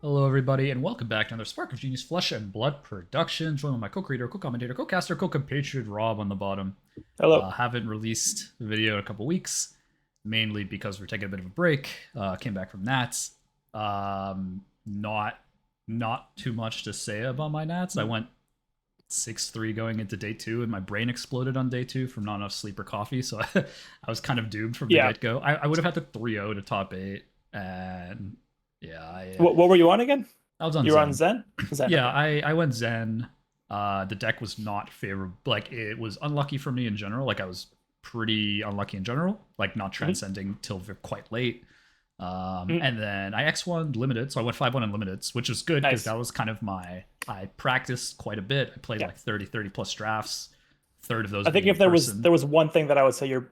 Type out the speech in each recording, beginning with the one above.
Hello, everybody, and welcome back to another Spark of Genius Flesh and Blood production. Joined with my co-creator, co-commentator, co-caster, co-compatriot Rob on the bottom. Hello. Haven't released a video in a couple weeks, mainly because we're taking a bit of a break. Came back from Nats. Not too much to say about my Nats. I went 6-3 going into day two, and my brain exploded on day two from not enough sleep or coffee. So I was kind of doomed from the Yeah. get-go. I would have had to 3-0 to top 8, and yeah, What were you on again? I was on You were on Zen. Zen? Zen. Yeah, Okay. I went Zen. The deck was not favorable. Like, it was unlucky for me in general. Like, I was pretty unlucky in general. Like, not hmm transcending till quite late. hmm And then I X1 limited, so I went 5-1 in limiteds, which was good because Nice. that was kind of I practiced quite a bit. I played Yeah. like 30 plus drafts, third of those I think being in if person. there was one thing that I would say you're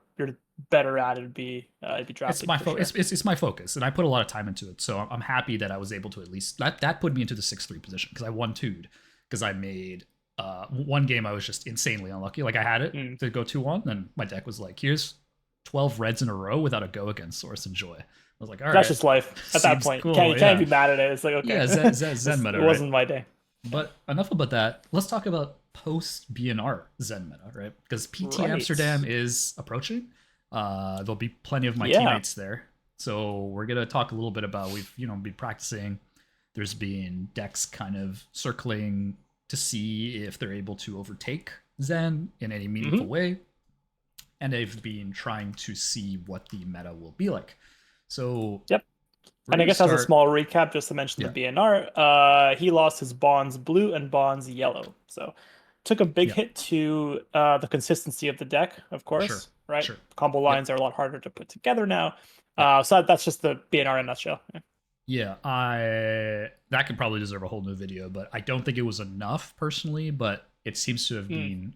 better at, it'd be It's drafting my for sure. it's my focus, and I put a lot of time into it. So I'm happy that I was able to at least that put me into the 6-3 position because I won 2 because I made one game I was just insanely unlucky. Like, I had it Mm. to go 2-1, and my deck was like, here's 12 reds in a row without a go against Source and Joy. I was like, all That's right, just life at that seems point. cool, You can't yeah. be mad at it. It's like okay, Yeah, Zen meta, it right? wasn't my day. Yeah. But enough about that. Let's talk about post BNR Zen meta, right? Because PT Right. Amsterdam is approaching. There'll be plenty of my Yeah. teammates there, so we're gonna talk a little bit about we've been practicing. There's been decks kind of circling to see if they're able to overtake Zen in any meaningful hmm way, and they've been trying to see what the meta will be like. So Yep. we're And I gonna guess as a start. small recap, just to mention the Yeah, BNR, he lost his bonds blue and bonds yellow. So took a big yeah, hit to the consistency of the deck, of sure, course, right? sure. Combo Yep, lines are a lot harder to put together now. yeah. So that's just the BNR in a nutshell. Yeah. Yeah, I that could probably deserve a whole new video, but I don't think it was enough personally, but it seems to have Mm, been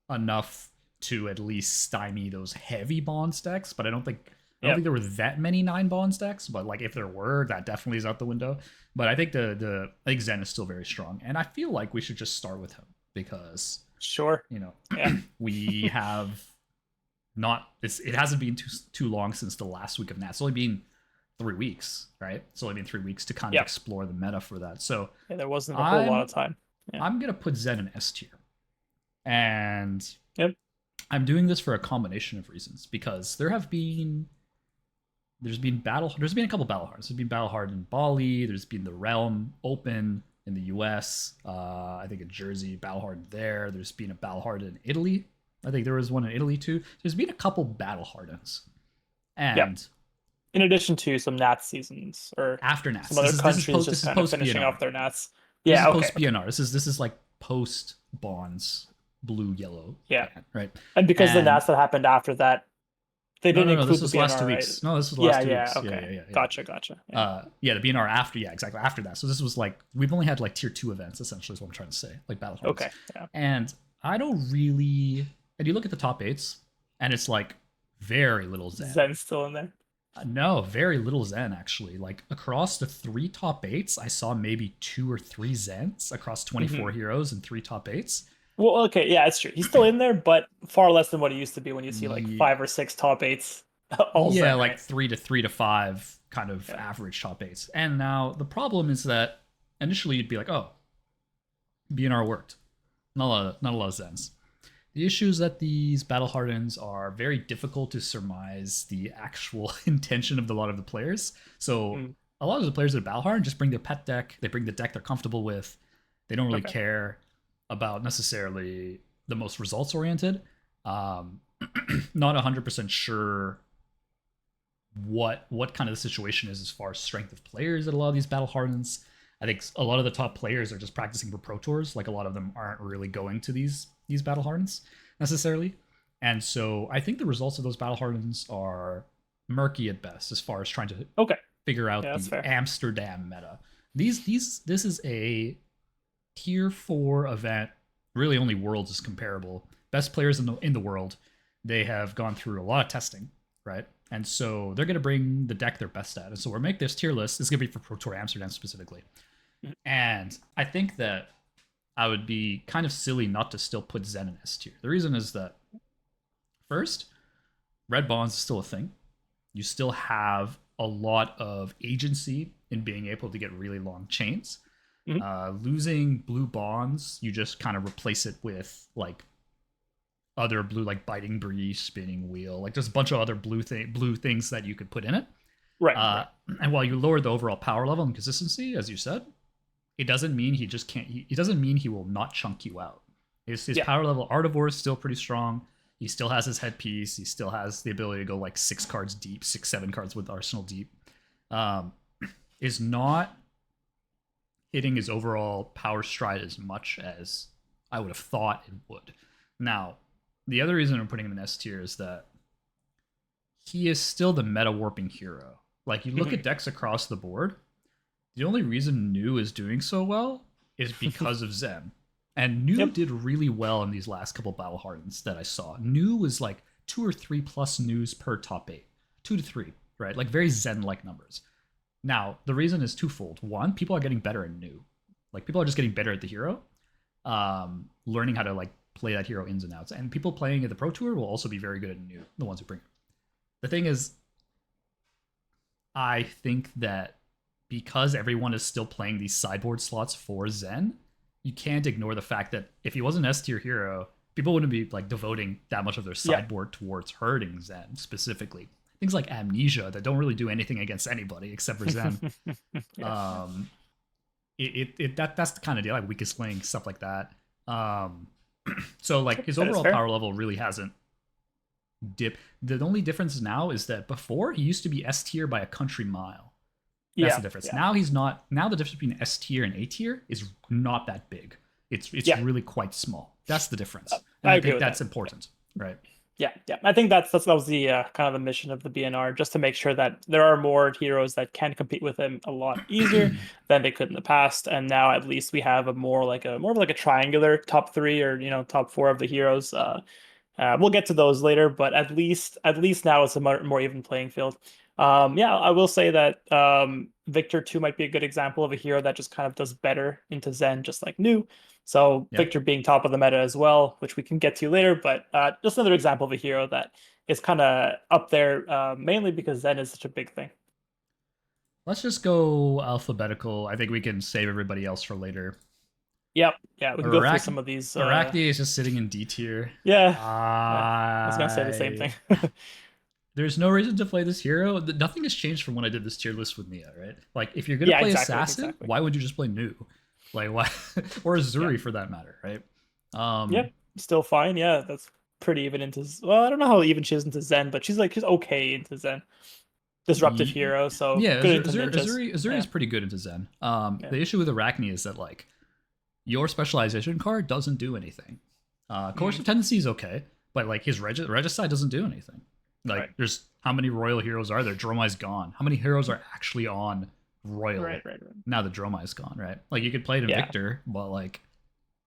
enough to at least stymie those heavy bond stacks, but I don't think yep. there were that many 9 bond stacks, but like if there were, that definitely is out the window. But I think I think Zen is still very strong, and I feel like we should just start with him because, Sure. you know, Yeah. we have not it hasn't been too long since the last week of Nats. It's only been 3 weeks, right? It's only been 3 weeks to kind of Yep. explore the meta for that. So Yeah, there wasn't a whole lot I'm of time. Yeah. I'm gonna put Zen in S tier, and Yep. I'm doing this for a combination of reasons because there's been a couple battle hards. There's been battle hard in Bali. There's been the Realm Open in the U.S. I think in Jersey, battle hard there. There's been a battle hard in Italy. I think there was one in Italy too. There's been a couple battle hardens, Yep. and In addition to some Nats seasons or after some Nats, other this is countries post just this is kind of post finishing BNR. off their Nats. This is Yeah. Okay. post Okay. BNR. This is like post Bonds blue yellow Yeah. ban, right? And because the And Nats that happened after that, they no, didn't no, no. This include the was the last two BNR, right? weeks. No, this was the last Yeah. two Yeah. weeks. Yeah, Okay. yeah, yeah, yeah. Gotcha. Gotcha. Yeah. Yeah, the BNR after, yeah, exactly after that. So this was like we've only had like tier 2 events essentially is what I'm trying to say, like battle hards. Okay. Yeah. And I don't really. And you look at the top eights, and it's like very little Zen. Zen's still in there. No, very little Zen actually. Like across the 3 top 8s, I saw maybe 2 or 3 Zens across 24 hmm heroes and 3 top 8s. Well, okay, yeah, it's true. He's still in there, but far less than what he used to be when you see like Ye- 5 or 6 top eights all Yeah, Zen, like right? 3 to 5 kind of Yeah. average top 8s. And now the problem is that initially you'd be like, oh, BNR worked. Not a lot of Zens. The issue is that these battle hardens are very difficult to surmise the actual intention of a lot of the players. So Mm, a lot of the players that battle harden just bring their pet deck. They bring the deck they're comfortable with. They don't really okay. care about necessarily the most results oriented. Um, Not 100% sure what kind of the situation is as far as strength of players at a lot of these battle hardens. I think a lot of the top players are just practicing for pro tours. Like a lot of them aren't really going to these battle hardens necessarily, and so I think the results of those battle hardens are murky at best as far as trying to Okay. figure Yeah, out that's the fair. Amsterdam meta. This is a tier 4 event. Really, only Worlds is comparable. Best players in the world. They have gone through a lot of testing, right? And so they're going to bring the deck they're best at. And so we're make this tier list. It's going to be for Pro Tour Amsterdam specifically. Mhm. And I think that I would be kind of silly not to still put Zen in S tier. The reason is that first, red bonds is still a thing. You still have a lot of agency in being able to get really long chains. Mhm. Losing blue bonds, you just kind of replace it with like other blue, like biting breeze, spinning wheel, like there's a bunch of other blue things that you could put in it. Right. Uh, and while you lower the overall power level and consistency, as you said, it doesn't mean he just can't. It doesn't mean he will not chunk you out. His Yeah. power level Artivore is still pretty strong. He still has his headpiece. He still has the ability to go like 6 cards deep, 6, 7 cards with Arsenal deep. Um, is not hitting his overall power stride as much as I would have thought it would. Now, the other reason I'm putting him in S tier is that he is still the meta warping hero. Like you look at decks across the board, the only reason New is doing so well is because of Zen. And New did really well in these last couple Battle Hardens that I saw. New was like 2 or 3 plus news per top 8. 2 to 3, right? Like very Zen-like numbers. Now, the reason is twofold. One, people are getting better at New. Like people are just getting better at the hero. Learning how to like play that hero ins and outs. And people playing at the Pro Tour will also be very good at New, the ones who bring it. The thing is, I think that because everyone is still playing these sideboard slots for Zen, you can't ignore the fact that if he was an S tier hero, people wouldn't be like devoting that much of their sideboard towards hurting Zen specifically. Things like Amnesia that don't really do anything against anybody except for Zen. That's the kind of deal, like weakest link, stuff like that. So like his overall power level really hasn't dipped. The only difference now is that before he used to be S tier by a country mile. That's the difference. Now he's not. Now the difference between S tier and A tier is not that big. It's really quite small. That's the difference. And I think that's important, right? Yeah. I think that was the kind of the mission of the BNR, just to make sure that there are more heroes that can compete with him a lot easier than they could in the past. And now at least we have a more of like a triangular top 3 or top 4 of the heroes. We'll get to those later, but at least now it's a more even playing field. I will say that Victor too might be a good example of a hero that just kind of does better into Zen, just like New. So Victor being top of the meta as well, which we can get to later, but just another example of a hero that is kind of up there, mainly because Zen is such a big thing. Let's just go alphabetical. I think we can save everybody else for later. Yeah, we can go through some of these. Arachne is just sitting in D tier. Yeah, I was gonna say the same thing. There's no reason to play this hero. Nothing has changed from when I did this tier list with Mia, right? Like, if you're gonna play Assassin, why would you just play New? Like, why? Or Azuri for that matter, right? Still fine. Yeah, that's pretty even into. Well, I don't know how even she is into Zen, but she's okay into Zen. Disruptive hero, so good Azuri is pretty good into Zen. The issue with Arachne is that like your specialization card doesn't do anything. Coercive Tendency is okay, but like his Regicide doesn't do anything. Like, there's how many royal heroes are there? Dromai's gone. How many heroes are actually on royal? Right. Now that Dromai's gone, right? Like, you could play it in Victor, but like,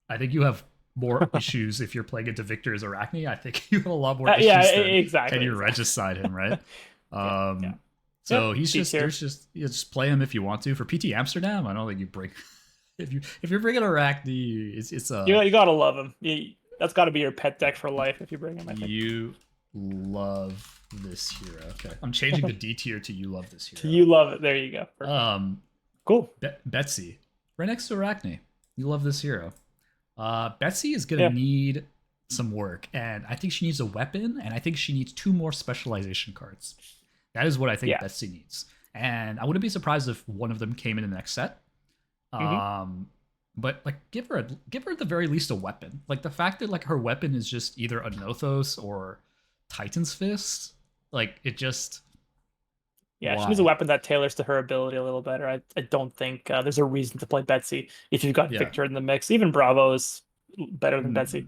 I think you have more issues if you're playing into Victor as Arachne. I think you have a lot more issues than you Regicide him, right? So he's just play him if you want to. For PT Amsterdam, I don't think you break. If you're bringing Arachne, it's a you gotta love him. That's got to be your pet deck for life if you bring him. I think. You love this hero. Okay, I'm changing the D tier to you love this hero. You love it. There you go. Perfect. Cool. Betsy, right next to Arachne. You love this hero. Betsy is gonna need some work, and I think she needs a weapon, and I think she needs 2 more specialization cards. That is what I think Betsy needs, and I wouldn't be surprised if one of them came in the next set. But like, give her at the very least a weapon. Like the fact that like her weapon is just either a Nothos or Titan's Fist, like it just. Yeah, she needs a weapon that tailors to her ability a little better. I don't think there's a reason to play Betsy if you've got Victor in the mix. Even Bravo is better than Betsy.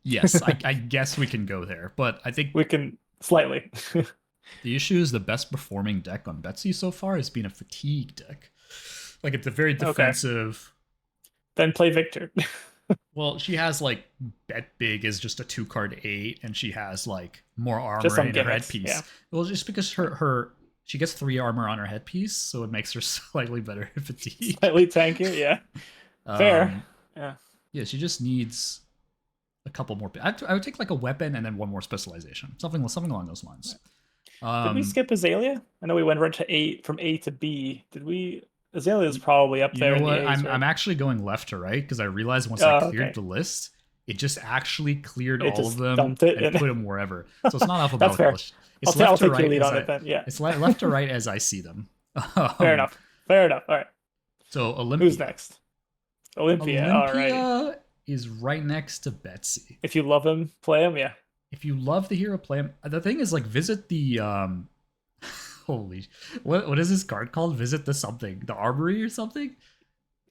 Yes, I guess we can go there, but I think we can slightly. The issue is the best performing deck on Betsy so far has been a fatigue deck. Like, it's a very defensive. Then play Victor. Well, she has like Bet Big is just a 2-card 8, and she has like more armor in her headpiece. Yeah. Well, just because she gets 3 armor on her headpiece, so it makes her slightly better at fatigue. Slightly tankier, yeah. Fair. Yeah, she just needs a couple more. I would take like a weapon and then 1 more specialization, something along those lines. Did we Um, skip Azalea? I know we went right to A from A to B. Did we? Azalea is probably up you there know in the what? A's, I'm right? actually going left to right because I realized once I Oh, cleared okay. the list, it just actually cleared It all of just them dumped it and in. put them wherever. So it's not That's alphabetical. fair. It's I'll left to take your right lead as on I. it then. Yeah. It's left to right as I see them. Fair Um, enough. Fair enough. All right. so Who's Olympia. next? Olympia. All right. Olympia is right next to Betsy. If you love him, play him. Yeah. If you love the hero, play him. The thing is, like, visit the holy, what is this card called? Visit the something, the armory or something.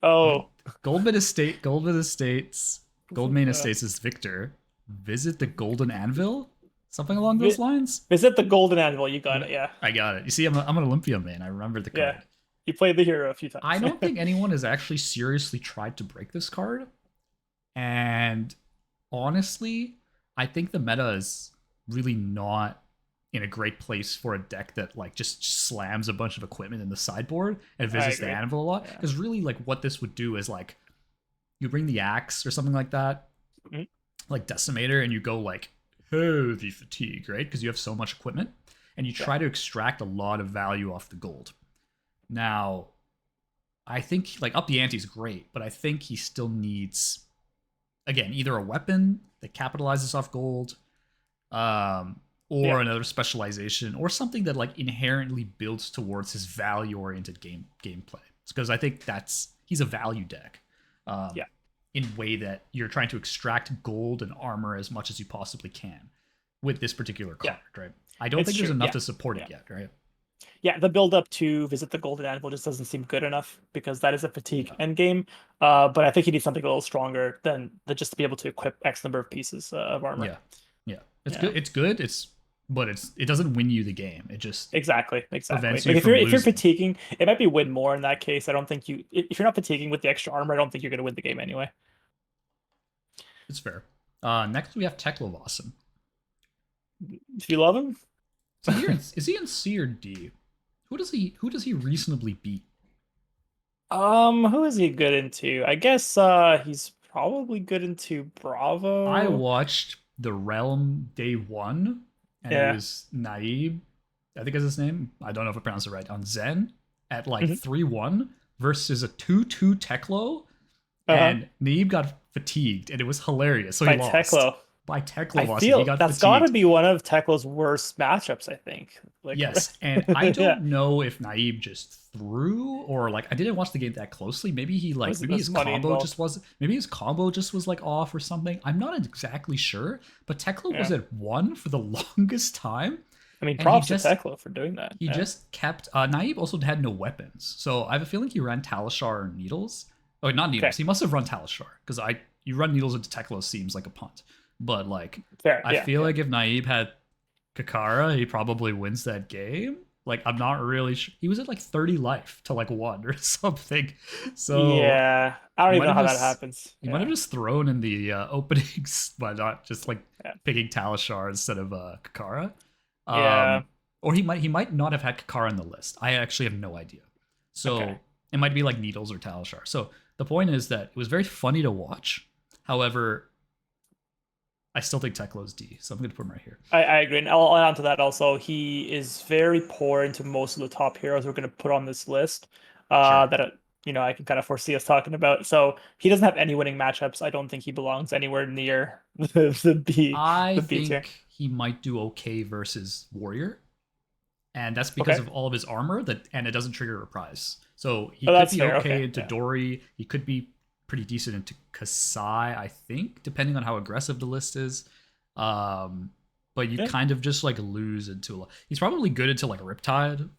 Oh. Goldman Estate, Goldman Estates, Goldman Uh, Estates is Victor. Visit the Golden Anvil, something along those vi lines. Visit the Golden Anvil. You got it. Yeah. I got it. You see, I'm an Olympia man. I remember the Yeah. card. You played the hero a few I times. don't think anyone has actually seriously tried to break this card. And honestly, I think the meta is really not in a great place for a deck that like just slams a bunch of equipment in the sideboard and I visits the agree. anvil a lot. Yeah. Because really, like what this would do is like you bring the axe or something like that, Mhm. like Decimator, and you go like heavy fatigue, right? Because you have so much equipment, and you Yeah. try to extract a lot of value off the gold. Now, I think like up the ante is great, but I think he still needs again either a weapon that capitalizes off gold, or Yeah. another specialization, or something that like inherently builds towards his value oriented gameplay. Because I think he's a value deck. Yeah. In way that you're trying to extract gold and armor as much as you possibly can with this particular card, Yeah. right? I don't It's think there's true. enough Yeah. to support Yeah. it yet, right? Yeah, the build up to visit the Golden Anvil just doesn't seem good enough because that is a fatigue Yeah. end game. But I think he needs something a little stronger than just to be able to equip X number of pieces of armor. Yeah. Yeah. It's Yeah, good. It's good. But it doesn't win you the game. It just exactly. prevents Like you from if you're losing. fatiguing, it might be win more in that case. I don't think if you're not fatiguing with the extra armor, I don't think you're going to win the game anyway. It's fair. Next we have Teklovasen. If you love him, Is he in C or D? Who does he reasonably beat? who is he good into? I guess he's probably good into I Bravo. watched The Realm day one, and it Yeah. was Naib, I think is his name. I don't know if I pronounced it right. On Zen at like Mhm. 3-1 versus a 2-2 Teklo, Uh-huh. and Naib got fatigued, and it was hilarious. So he By lost. Teklo. By I Teklo, he feel got that's got to fatigued. be one of Teklo's worst matchups, I think. Like, Yes, and I yeah, don't know if Naib just threw or like I didn't watch the game that closely. Maybe he like maybe there's his money combo involved. just was maybe his combo just was like off or something. I'm not exactly sure, but Tekla was Yeah. at 1 for the longest time, I mean, and he props to just Teklo for doing that. he Yeah. just kept Naib also had no weapons, so I have a feeling he ran Talishar or Needles. Oh, not Okay. Needles. He must have run Talishar because you run Needles into Tekla seems like a punt, but like Fair. I Yeah. feel Yeah. like if Naib had Kakara, he probably wins that game. Like I'm not really sure. He was at like 30 life to like 1 or something. So Yeah. I don't he even might know have how that just happens. he might have Yeah. just thrown in the openings by not just like Yeah. picking Talishar instead of Kakara. Yeah. Or he might not have had Kakara in the list. I actually have no idea. Okay. So it might be like Needles or Talishar. So the point is that it was very funny to watch. However, I still think Teklo's D, so I'm going to put him right here. I agree. And I'll add on to that also. He is very poor into most of the top heroes we're going to put on this list. Sure. That I can kind of foresee us talking about. So he doesn't have any winning matchups. I don't think he belongs anywhere near I the B tier. think he might do okay versus Warrior, and that's because Okay. of all of his armor and it doesn't trigger Reprise. So he Oh, could that's be fair. okay Okay. into Yeah. Dory. He could be pretty decent into Kasai, I think, depending on how aggressive the list is. But you Yeah. kind of just like lose into. He's probably good into like Riptide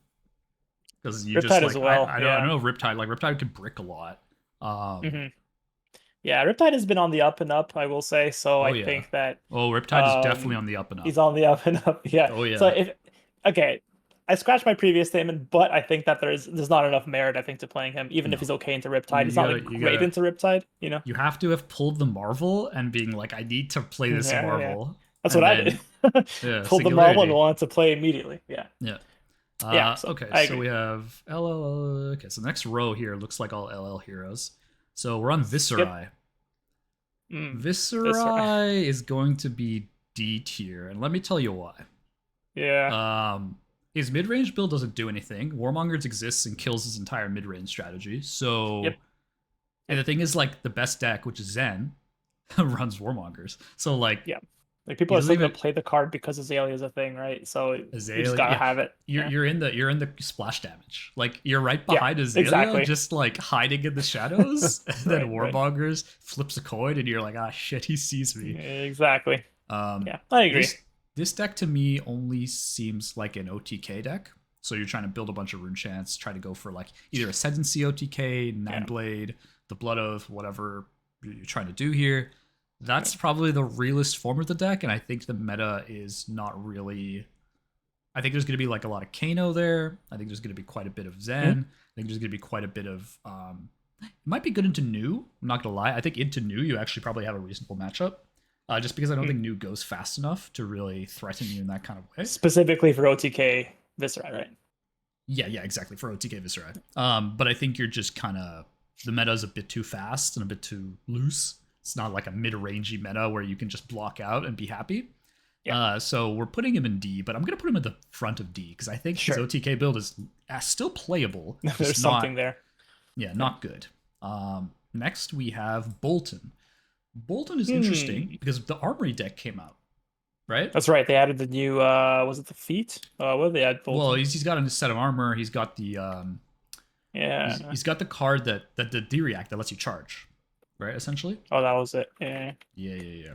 because you just Riptide like as well. I Yeah. don't know if Riptide could brick a lot. hmm Yeah, Riptide has been on the up and up, I will say. So Oh I yeah. think that Oh, Riptide is definitely on the up and he's up. on the up and up. Yeah. Oh So yeah. if okay, I scratched my previous statement, but I think that there's not enough merit, I think, to playing him, even if he's No. okay into Riptide. You He's not gotta like you great gotta into Riptide. you have to have pulled the Marvel and being like, I need to play this Yeah, yeah. Marvel, That's what and I did. then yeah, Pulled the marble and singularity. wanted to play immediately. Yeah. Yeah. Yeah, so Okay, I so agree. we have LL. Okay, so the next row here looks like all LL heroes. So we're on Skip. Viserai. This Viserai is going to be D tier, and let me tell you why. yeah. his mid-range build doesn't do anything. Warmongers exists and kills his entire mid-range strategy. So, Yep. and the thing is, like, the best deck, which is Zen, runs Warmongers. So, like, Yeah. Like people he are doesn't still gonna even play the card because Azalea is a thing, right? So you just Azalea. gotta Yeah, have it. you're Yeah. you're in the splash damage. Like, you're right Yeah. behind Azalea, Exactly. just like hiding in the shadows. And then Right. Right. Warmongers flips a coin, and you're like, ah, shit, he sees me. Exactly. Um, Yeah. I agree. this deck to me only seems like an OTK deck. So you're trying to build a bunch of rune chants, try to go for like either Ascendancy OTK, Nine Yeah. Blade, the Blood Oath, whatever you're trying to do here. That's probably the realest form of the deck, and I think the meta is not really. I think there's going to be like a lot of Kano there. I think there's going to be quite a bit of Zen. Mhm. I think there's going to be quite a bit of. It might be good into New. I'm not gonna lie. I think into New you actually probably have a reasonable matchup. Just because I don't think New goes fast enough to really threaten you in that kind of way. Specifically for OTK Viserai, right? Yeah, exactly for OTK Viserai. But I think you're just kind of the meta is a bit too fast and a bit too loose. It's not like a mid-rangey meta where you can just block out and be happy. Yeah. So we're putting him in D, but I'm gonna put him at the front of D because I think his Sure. OTK build is still playable. There's Just something not, there. yeah, not good. Next we have Bolton. Bolton is Hmm. interesting because the Armory deck came out, right? That's right. They added the new was it the feet? What did they add Well, Bolton? he's got a set of armor. He's got the Yeah. he's got the card that the D react that lets you charge, right? Essentially. Oh, that was it. Yeah. Yeah.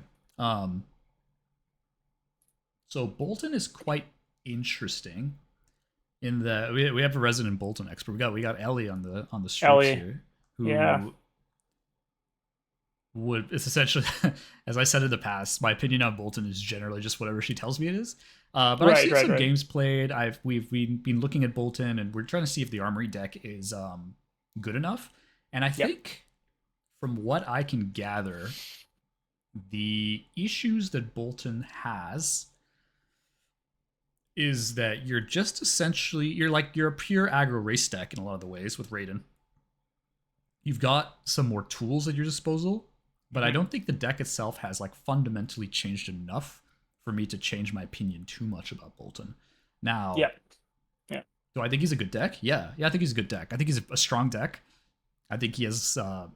So Bolton is quite interesting in that we have a resident Bolton expert. We got Ellie on the streets Ellie. here, who Yeah. would it's essentially as I said in the past, my opinion on Bolton is generally just whatever she tells me it is. But I've Right. seen Right. some Right. games played. We've been looking at Bolton and we're trying to see if the Armory deck is good enough. And I Yep. think from what I can gather, the issues that Bolton has is that you're just essentially you're a pure aggro race deck in a lot of the ways with Raiden. You've got some more tools at your disposal, but I Mhm. don't think the deck itself has like fundamentally changed enough for me to change my opinion too much about Bolton. Now, Yeah. Yeah. do I think he's a good deck? Yeah, I think he's a good deck. I think he's a strong deck. I think he has some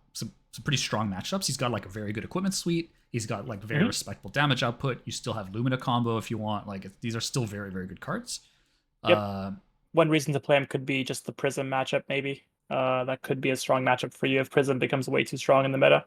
pretty strong matchups. He's got like a very good equipment suite. He's got like very Mhm. respectable damage output. You still have Lumina combo if you want. Like these are still very very good cards. Yep. Uh, One reason to play him could be just the Prism matchup, maybe. That could be a strong matchup for you if Prism becomes way too strong in the meta.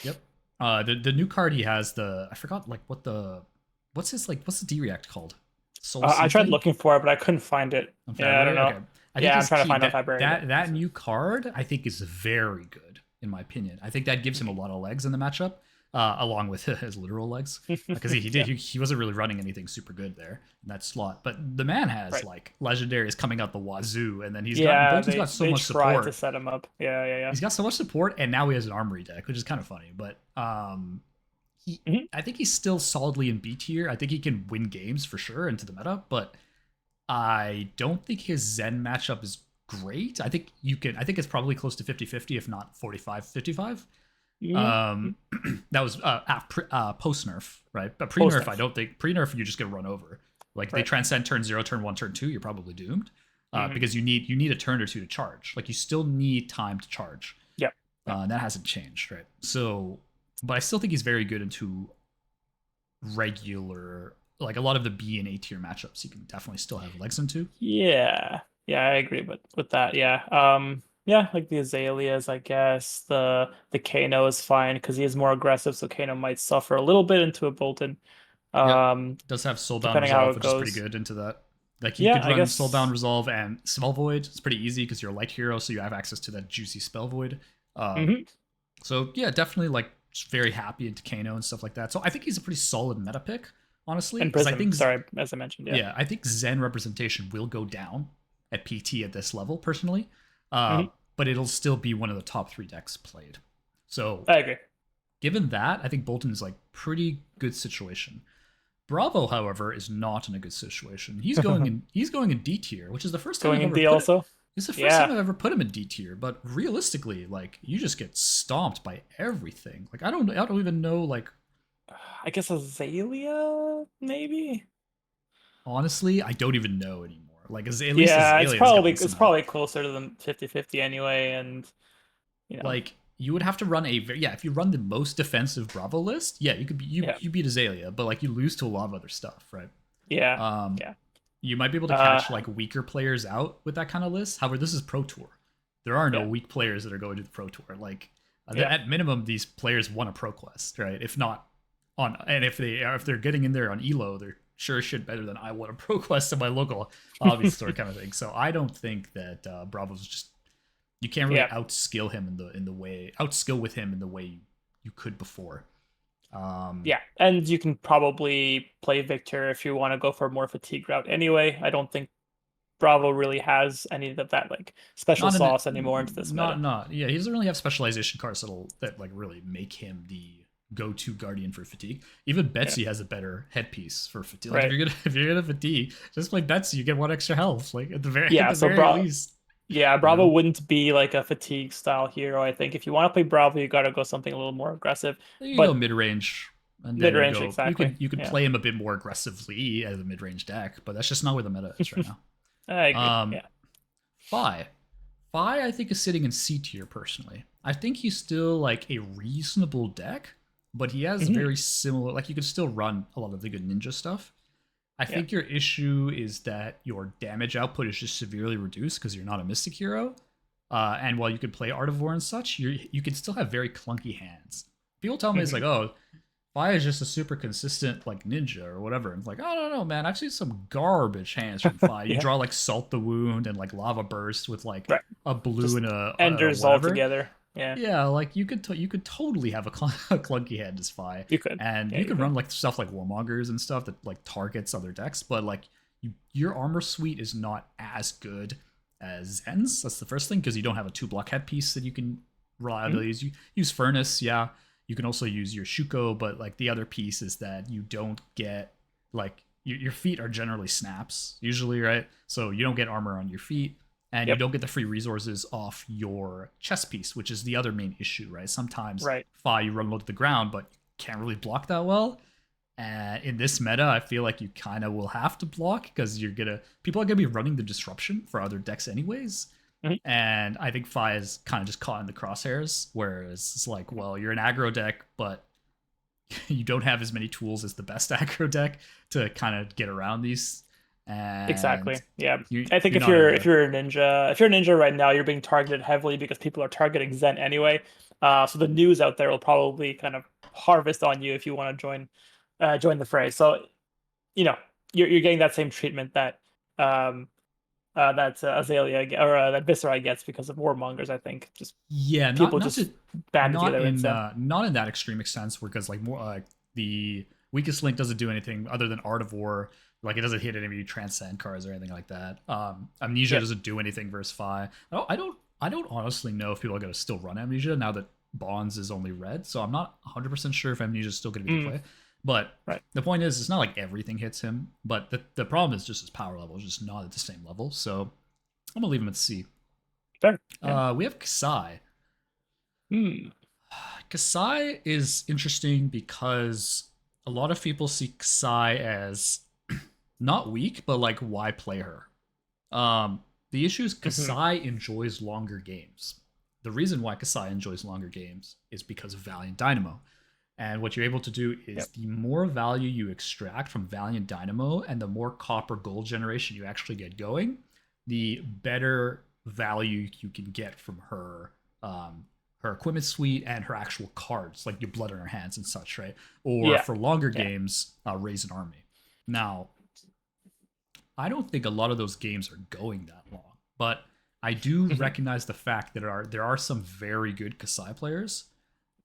yep. The new card he has I forgot like what's the D react called? Soul I tried something looking for it, but I couldn't find it. on Yeah, I don't February. know. Okay, I think Yeah, I'm his trying to key find out February. that new card I think is very good in my opinion. I think that gives him a lot of legs in the matchup. Along with his literal legs, because he wasn't really running anything super good there in that slot. But the man has Right. like legendaries coming out the wazoo, and then Yeah, Bolton's got so they much tried support. to set him up. Yeah. He's got so much support, and now he has an armory deck, which is kind of funny. But Mhm. I think he's still solidly in B tier. I think he can win games for sure into the meta, but I don't think his Zen matchup is great. I think it's probably close to 50-50, if not 45-55. Mhm. That was post nerf, right? But pre nerf, Post-nerf. I don't think pre nerf you just get run over. Like they Right. transcend turn 0, turn 1, turn 2, you're probably doomed. Mhm. Because you need a turn or two to charge. Like you still need time to charge. Yep. And that hasn't changed, right? So, but I still think he's very good into regular, like a lot of the B and A tier matchups. You can definitely still have legs into. Yeah. Yeah, I agree with that. Yeah. Yeah, like the Azaleas, I guess. The Kano is fine because he is more aggressive, so Kano might suffer a little bit into a Bolton. Yep. Um, Does have Soulbound depending how Resolve, it which is pretty goes. good into that. Like you Yeah, could I run guess. Soulbound Resolve and Spell Void. It's pretty easy because you're a light hero, so you have access to that juicy Spell Void. Mhm. So yeah, definitely like just very happy into Kano and stuff like that. So I think he's a pretty solid meta pick, honestly. And Because I Prism, think sorry, as I mentioned. Yeah. I think Zen representation will go down at PT at this level personally, uh, Mhm. but it'll still be one of the top 3 decks played. So I agree. given that, I think Bolton is like pretty good situation. Bravo, however, is not in a good situation. He's going in D tier, which is the first time Going I've in ever D put also. This is the first Yeah. time I've ever put him in D tier, but realistically, like you just get stomped by everything. Like I don't even know. Like I guess Azalea, maybe. honestly, I don't even know anymore. Like at least Yeah, Azalea's gotten it's some help. probably closer to the 50-50 anyway, and you know, Like you would have to run yeah, if you run the most defensive Bravo list, yeah, you could be yeah, you beat Azalea, but like you lose to a lot of other stuff, right? yeah, Um, yeah. you might be able to Uh, catch like weaker players out with that kind of list. However, this is Pro Tour. There are no yeah, weak players that are going to the Pro Tour. Like yeah. at minimum, these players want a Pro Quest, right? If not on, and if they're getting in there on Elo, they're sure shit better than I want a Pro Quest in my local hobby store kind of thing. So I don't think that Bravo's just you can't really Yeah, outskill him in the way outskill with him in the way you could before. Um, yeah, and you can probably play Victor if you want to go for a more fatigue route. Anyway, I don't think Bravo really has any of that like special not in it, sauce anymore into this meta. not yeah. He doesn't really have specialization cards that like really make him the go-to guardian for fatigue. Even Yeah, Betsy has a better headpiece for fatigue. Like right. if you're gonna fatigue, just play Betsy. You get one extra health. Like at Yeah, the so very least, yeah, you Bravo know. wouldn't be like a fatigue style hero. I think if you want to play Bravo, you got to go something a little more aggressive. You go But mid range, and then mid range, exactly. you could Yeah, play him a bit more aggressively as a mid range deck, but that's just not where the meta is right now. I agree. Um, Yeah. Fi. Fi, I think, is sitting in C tier personally. I think he's still like a reasonable deck, but he has Hmm. very similar. Like you could still run a lot of the good ninja stuff. I Yeah. think your issue is that your damage output is just severely reduced because you're not a mystic hero. And while you could play Artivore and such, you can still have very clunky hands. People tell me it's like, Hmm. oh, Fai is just a super consistent like ninja or whatever. And it's like, I don't know, man. I've seen some garbage hands from Fai. You Yeah. draw like Salt the Wound and like Lava Burst with like Right. a blue Just and a enders all whatever. together. Yeah. Yeah, like you could totally have a clunky hand as Fi, You could. and Yeah, you you can could. run like stuff like Warmongers and stuff that like targets other decks. But like your armor suite is not as good as Zen's. That's the first thing because you don't have a 2 block headpiece that you can reliably Mhm. use. You use Furnace, yeah. You can also use your Shuko, but like the other piece is that you don't get like your feet are generally snaps usually, right? So you don't get armor on your feet, and you Yep. don't get the free resources off your chest piece, which is the other main issue, right? Sometimes Right. Fi you run low to the ground, but can't really block that well. And in this meta, I feel like you kind of will have to block because people are gonna be running the disruption for other decks anyways. Mhm. And I think Fi is kind of just caught in the crosshairs, whereas it's like, well, you're an aggro deck, but you don't have as many tools as the best aggro deck to kind of get around these. And Exactly. Yeah. you I think you're not in if a you're a ninja right now, you're being targeted heavily because people are targeting Zen anyway. So the news out there will probably kind of harvest on you if you want to join the fray. So you know you're getting that same treatment that um that Viserai gets because of warmongers. I think just yeah, people just band together and Zen. not in that extreme sense, because like more the weakest link doesn't do anything other than Art of War. Like it doesn't hit any transcend cards or anything like that. Amnesia Yep. doesn't do anything versus Fi. I don't honestly know if people are going to still run Amnesia now that Bonds is only red. So I'm not 100% sure if Amnesia is still going to be the Mm, play. But right. the point is, it's not like everything hits him. But the problem is just his power level is just not at the same level. So I'm gonna leave him at C. Fair. Yeah. We have Kasai. Hmm. Kasai is interesting because a lot of people see Kasai as not weak, but like why play her? The issue is Hmm. Kasai enjoys longer games. The reason why Kasai enjoys longer games is because of Valiant Dynamo. And what you're able to do is Yep. the more value you extract from Valiant Dynamo and the more copper gold generation you actually get going, the better value you can get from her equipment suite and her actual cards, like your blood in her hands and such, right? Or Yeah. for longer Yeah. games, raise an army. Now, I don't think a lot of those games are going that long, but I do Hmm. recognize the fact that there are some very good Kasai players,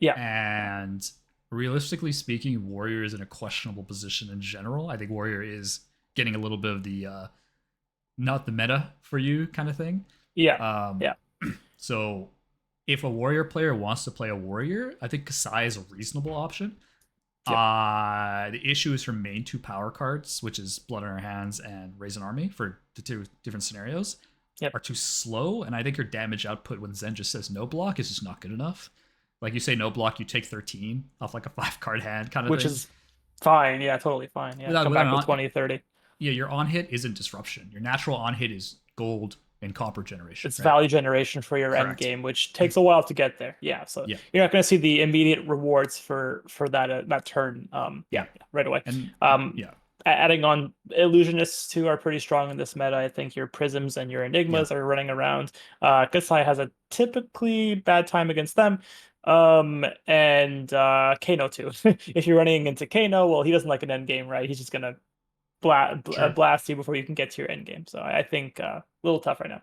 Yeah. Yeah. and realistically speaking, Warrior is in a questionable position in general. I think Warrior is getting a little bit of the not the meta for you kind of thing. Yeah. Um, Yeah. so if a Warrior player wants to play a Warrior, I think Kasai is a reasonable option. Yep. The issue is her main 2 power cards, which is Blood in Her Hands and Raise an Army for the 2 different scenarios, Yep. are too slow. And I think her damage output when Zen just says no block is just not good enough. Like you say no block, you take 13 off like a 5 card hand kind of Which thing. is fine. Yeah, totally fine. Yeah, come Without back with an 20, 30. your on hit isn't disruption. Your natural on hit is gold and copper generation, It's right? value generation for your end Correct. game, which takes a while to get there. Yeah, so Yeah, you're not going to see the immediate rewards for that turn. yeah, Right away. and Um, yeah, Adding on illusionists too are pretty strong in this meta. I think your prisms and your yeah. enigmas are running around. Kasai has a typically bad time against them. And Kano too. If you're running into Kano, well, he doesn't like an end game, right? He's just gonna True. blast you before you can get to your end game. So I think a little tough right now.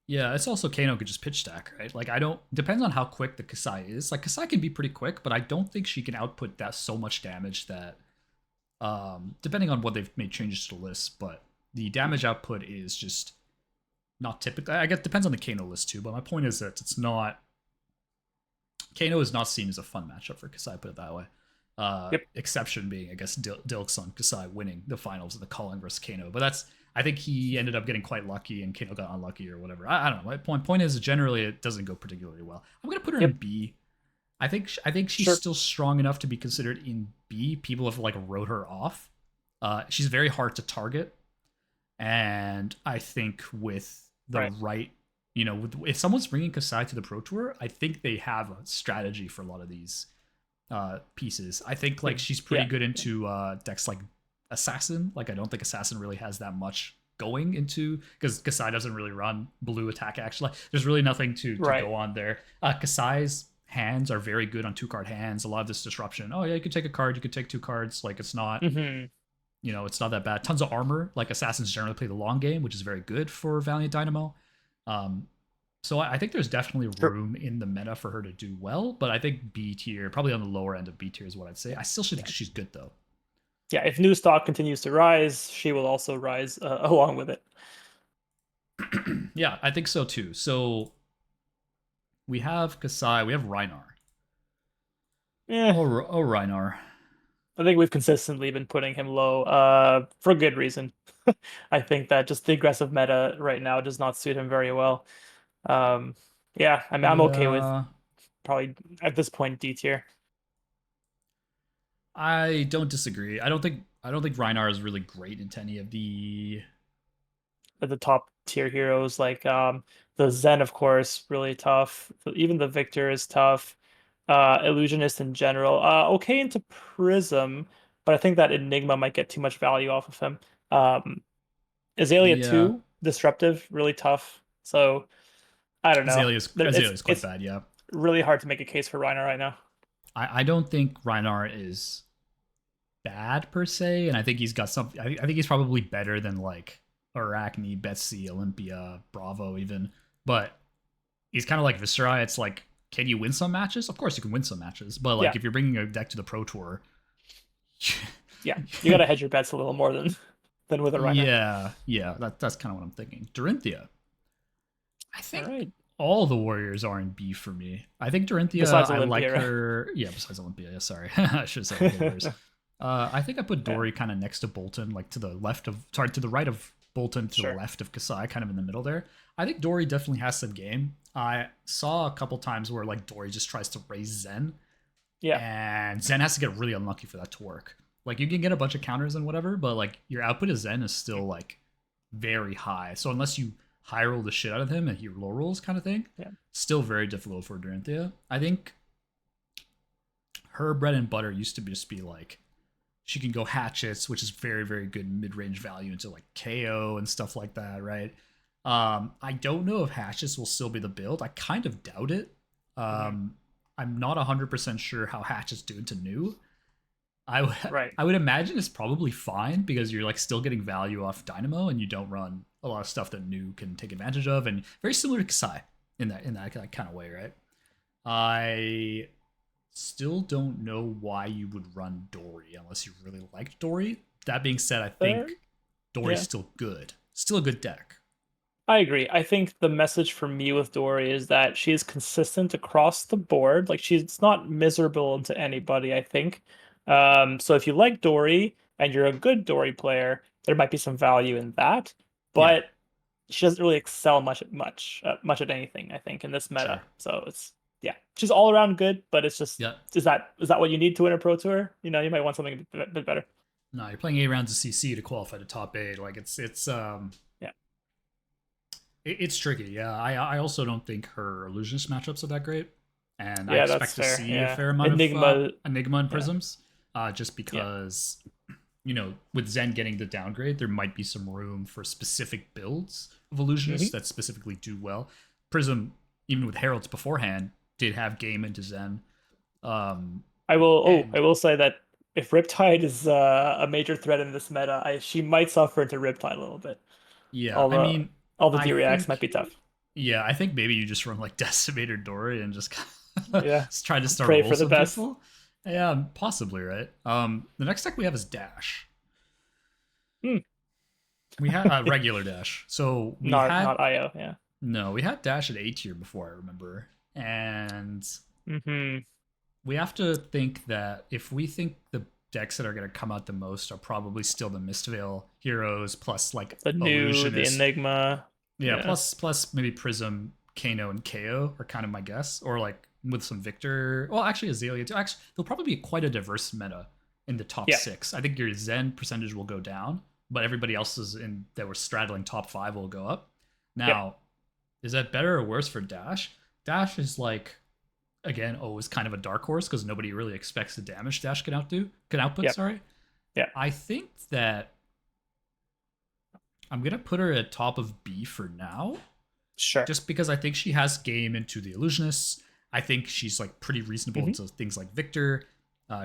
Yeah, it's also Kano could just pitch stack, right? Like I don't depends on how quick the Kasai is. Like Kasai can be pretty quick, but I don't think she can output that so much damage that depending on what they've made changes to the list, but the damage output is just not typical. I guess it depends on the Kano list too, but my point is that it's not Kano is not seen as a fun matchup for Kasai, put it that way. Yep. Exception being, I guess, Dilk's on Kasai winning the finals of the calling versus Kano. But that's I think he ended up getting quite lucky and Kano got unlucky or whatever. I don't know. My point is generally it doesn't go particularly well. I'm gonna put her in Yep. B. I think she's Sure. still strong enough to be considered in B. People have like wrote her off. She's very hard to target, and I think with the Right. right, if someone's bringing Kasai to the Pro Tour, I think they have a strategy for a lot of these pieces. I think like she's pretty Yeah. good into decks like Assassin. Like I don't think Assassin really has that much going into because Kasai doesn't really run blue attack. Actually, there's really nothing to Right. go on there. Kasai's hands are very good on 2 card hands. A lot of this disruption. Oh yeah, you could take a card. You could take 2 cards. Like it's not. Hmm. It's not that bad. Tons of armor. Like assassins generally play the long game, which is very good for Valiant Dynamo. Um, so I think there's definitely Sure. room in the meta for her to do well, but I think B tier, probably on the lower end of B tier, is what I'd say. I still should Yeah. think she's good though. Yeah. If new stock continues to rise, she will also rise along with it. Yeah, I think so too. So we have Kasai, we have Reinar. Yeah. Oh Reinar. I think we've consistently been putting him low, for good reason. I think that just the aggressive meta right now does not suit him very well. Um, yeah, I'm okay with Yeah, probably at this point D tier. I don't disagree. I don't think Reinar is really great into any of the. At the top tier heroes like the Zen, of course, really tough. Even the Victor is tough. Illusionist in general, okay into Prism, but I think that Enigma might get too much value off of him. Azalea Yeah, 2, disruptive, really tough. So I don't know. Azalea's quite It's bad. Yeah, really hard to make a case for Reiner right now. I don't think Reinar is bad per se, and I think he's got some. I think he's probably better than like Arachne, Betsy, Olympia, Bravo, even. But he's kind of like Viserai. It's like, can you win some matches? Of course, you can win some matches, but like Yeah, if you're bringing a deck to the Pro Tour, yeah. You gotta hedge your bets a little more than with a Reiner. yeah, that's kind of what I'm thinking. Dorinthea, I All think right. all the Warriors are in B for me. I think Dorinthea, Besides I like Olympia, her. Yeah, besides Olympia, yeah, sorry, I should have said all the Warriors. right? I think I put Yeah, Dory kind of next to Bolton, like to the left of, sorry, to the right of Bolton, to the sure. left of Kasai, kind of in the middle there. I think Dory definitely has some game. I saw a couple times where like Dory just tries to raise Zen, Yeah, and Zen has to get really unlucky for that to work. Like you can get a bunch of counters and whatever, but like your output of Zen is still like very high. So unless you high roll the shit out of him and he low rolls kind of thing, yeah. still very difficult for Dorinthea. I think her bread and butter used to just be like she can go hatchets, which is very, very good mid-range value into like KO and stuff like that, right? I don't know if hatchets will still be the build. I kind of doubt it. Mhm. I'm not 100% sure how hatchets do into new. I would Right. I would imagine it's probably fine because you're like still getting value off Dynamo and you don't run a lot of stuff that new can take advantage of, and very similar to Kasai in that kind of way, right? I still don't know why you would run Dory unless you really liked Dory. That being said, I Fair. think Dory's Yeah. still good. Still a good deck. I agree. I think the message for me with Dory is that she is consistent across the board. Like she's not miserable to anybody, I think. So if you like Dory and you're a good Dory player, there might be some value in that. Yeah, But she doesn't really excel much at anything, I think, in this meta. sure. So it's yeah, she's all around good, but it's just Yeah. is that what you need to win a pro tour? You know, you might want something a bit better. No, you're playing 8 rounds of CC to qualify to top 8. Like Yeah, it's tricky. Yeah, I also don't think her illusionist matchups are that great, and I yeah, that's expect to fair. see a Yeah, fair amount of Enigma. Enigma and Yeah, Prisms, just yeah. because with Zen getting the downgrade, there might be some room for specific builds of illusionists Hmm. that specifically do well. Prism, even with Heralds beforehand, did have game into Zen, I will. Oh, and I will say that if Riptide is a major threat in this meta, she might suffer into Riptide a little bit. yeah, All I the mean, all the I D reacts might think be tough. yeah, I think maybe you just run like Decimator Dory and just Yeah, try to start pray for roll the some best. people. Yeah, possibly, right? The next deck we have is Dash. Hmm. We had regular Dash. So we had Not IO. Yeah. no, we had Dash at A tier before I remember, and Hmm. we have to think that if we think the decks that are going to come out the most are probably still the Mistveil heroes plus like The Illusionist. Enigma. Yeah, Yeah. plus maybe Prism, Kano, and KO are kind of my guess, or like with some Victor. Well, actually Azalea too. Actually, there'll probably be quite a diverse meta in the top Yeah. 6. I think your Zen percentage will go down, but everybody else's in that were straddling top 5 will go up. Yeah. Now, is that better or worse for Dash? Dash is like again always kind of a dark horse because nobody really expects the damage Dash can output. Yeah. Sorry, Yeah. I think that I'm gonna put her at top of B for now Sure. just because I think she has game into the illusionists. I think she's like pretty reasonable Hmm. into things like Victor.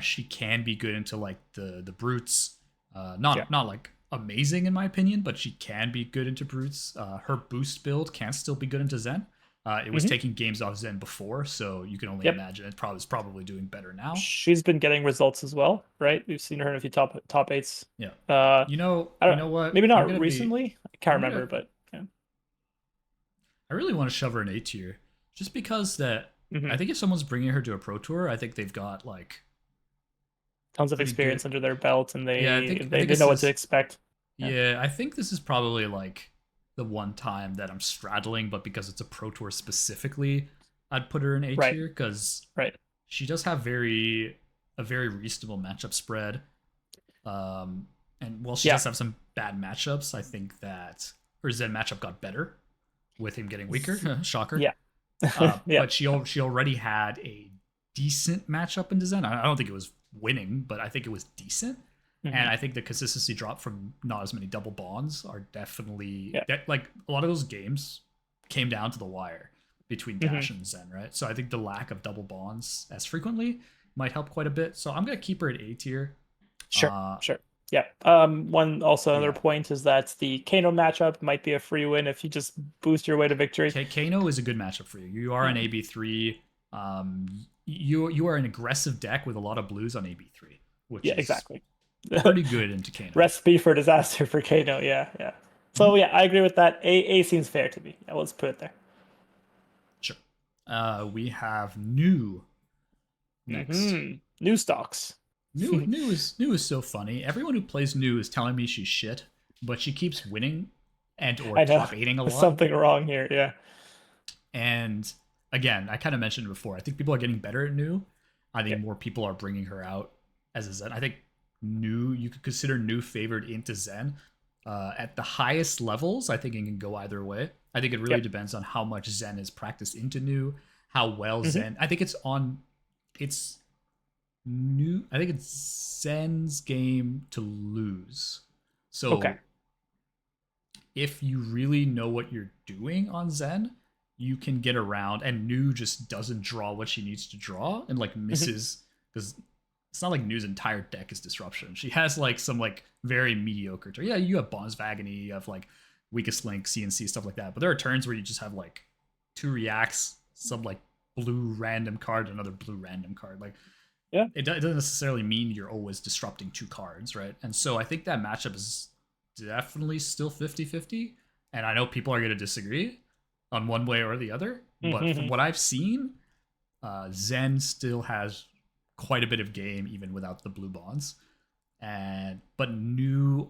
She can be good into like the brutes. Yeah. Not like amazing in my opinion, but she can be good into brutes. Her boost build can still be good into Zen. It was Hmm. taking games off Zen before, so you can only Yep. imagine is probably doing better now. She's been getting results as well, right? We've seen her in a few top eights. Yeah. Uh, You I you don't. know what? Maybe not recently. I can't I'm gonna remember, but yeah. I really want to shove her in A tier, just because that I Hmm. think if someone's bringing her to a pro tour, I think they've got like Tons of pretty good. experience under their belt, and Yeah, I think they this know what to is expect. Yeah. yeah, I think this is probably like the one time that I'm straddling, but because it's a pro tour specifically, I'd put her in A Right. tier because Right. she does have a very reasonable matchup spread. Um, and while she Yeah. does have some bad matchups, I think that her Zen matchup got better with him getting weaker. Shocker. Yeah. Yeah. But she already had a decent matchup in Zen. I don't think it was winning, but I think it was decent. And Hmm. I think the consistency drop from not as many double bonds are definitely Yeah. like a lot of those games came down to the wire between Hmm. Dash and Zen, right? So I think the lack of double bonds as frequently might help quite a bit. So I'm gonna keep her at A tier. Sure. Uh, Sure. Yeah. One also another yeah, point is that the Kano matchup might be a free win if you just boost your way to victory. Kano is a good matchup for you. You are Yeah. an AB3. Um, you are an aggressive deck with a lot of blues on AB3, which Yeah. is Exactly. pretty good into Kano. Recipe for disaster for Kano. Yeah. Yeah. So Mhm. yeah, I agree with that. A seems fair to me. Yeah, let's put it there. Sure. We have new next. New stocks. New is so funny. Everyone who plays new is telling me she's shit, but she keeps winning and or I know. top eighting a There's lot. something wrong here. Yeah. And again, I kind of mentioned before. I think people are getting better at new. I Yeah. think more people are bringing her out as a Zen. I think new you could consider new favored into Zen. At the highest levels, I think it can go either way. I think it really Yep. depends on how much Zen is practiced into new, how well Hmm. Zen. I think it's new. I think it's Zen's game to lose. Okay. So if you really know what you're doing on Zen, you can get around. And New just doesn't draw what she needs to draw and like Hmm. misses because it's not like New's entire deck is disruption. She has like some like very mediocre turn. Yeah, you have Bonds Agony, you have like weakest link, CNC, stuff like that. But there are turns where you just have like two reacts, some like blue random card, another blue random card. Like Yeah. it doesn't necessarily mean you're always disrupting two cards, right? And so I think that matchup is definitely still 50-50. And I know people are going to disagree on one way or the other. But from Hmm. what I've seen, Zen still has quite a bit of game even without the blue bonds. And but new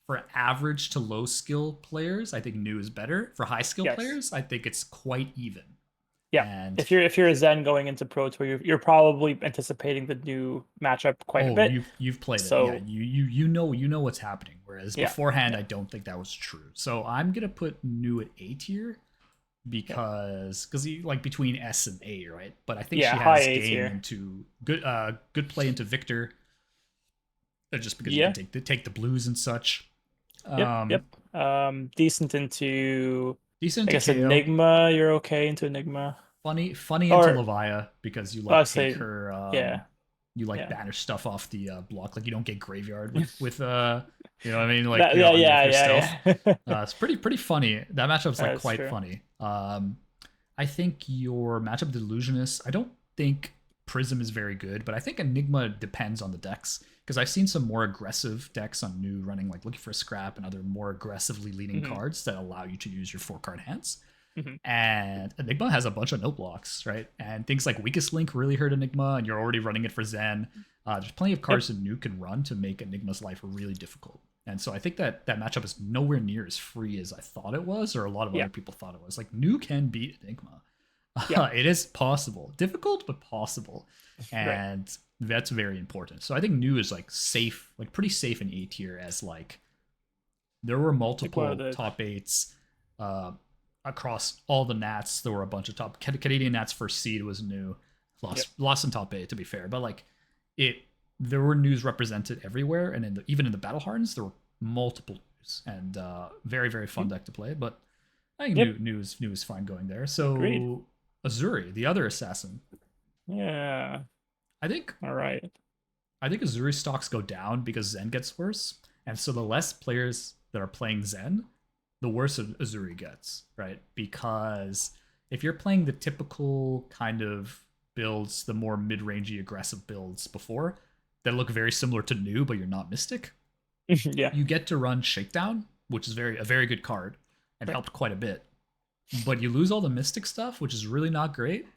for average to low skill players, I think new is better. For high skill Yes. players, I think it's quite even. Yeah. And If you're a Zen going into Pro Tour, you're probably anticipating the new matchup quite a oh, bit. you've played it. Yeah, So you know what's happening. Whereas yeah, beforehand, yeah, I don't think that was true. So I'm gonna put new at A tier yeah, because you like between S and A, right? But I think yeah. she High has A game tier. into good play into Victor, just because you can Yeah. take the blues and such. Yep. Um, Yep. Decent into, decent I to guess, KO. Enigma. You're okay into Enigma, Funny into or Levia because you I'll like take say, her yeah, you like yeah. banish stuff off the block, like you don't get graveyard with you know what I mean, like That, you know yeah, on yeah, your stealth. yeah, yeah. It's pretty funny. That matchup's like That's quite true. funny. I think your matchup with Illusionist, I don't think Prism is very good, but I think Enigma depends on the decks because I've seen some more aggressive decks on new running like looking for a scrap and other more aggressively leaning Hmm. cards that allow you to use your 4 card hands. Hmm. And Enigma has a bunch of no blocks, right? And things like Weakest Link really hurt Enigma, and you're already running it for Zen. There's plenty of Yep. cards that Nuke can run to make Enigma's life really difficult. And so I think that matchup is nowhere near as free as I thought it was, or a lot of Yeah. other people thought it was. Like Nuke can beat Enigma. Yeah. It is possible, difficult but possible, Right. and that's very important. So I think Nu is like safe, like pretty safe in A tier as like there were Like one of multiple the. top eights uh, across all the Nats. There were a bunch of top Canadian Nats first seed was new, Yep. lost in top eight to be fair, but like it there were news represented everywhere, and even in the battle harns there were multiple news and very fun Mhm. deck to play. But I think Yep. new is fine going there. Agreed. So Azuri, the other assassin, Yeah. I think All right. Azuri stocks go down because Zen gets worse, and so the less players that are playing Zen, the worse Azuri gets, right? Because if you're playing the typical kind of builds, the more mid-rangey aggressive builds before that look very similar to New, but you're not Mystic, Yeah. you get to run Shakedown, which is a very good card and Right. helped quite a bit. But you lose all the Mystic stuff, which is really not great,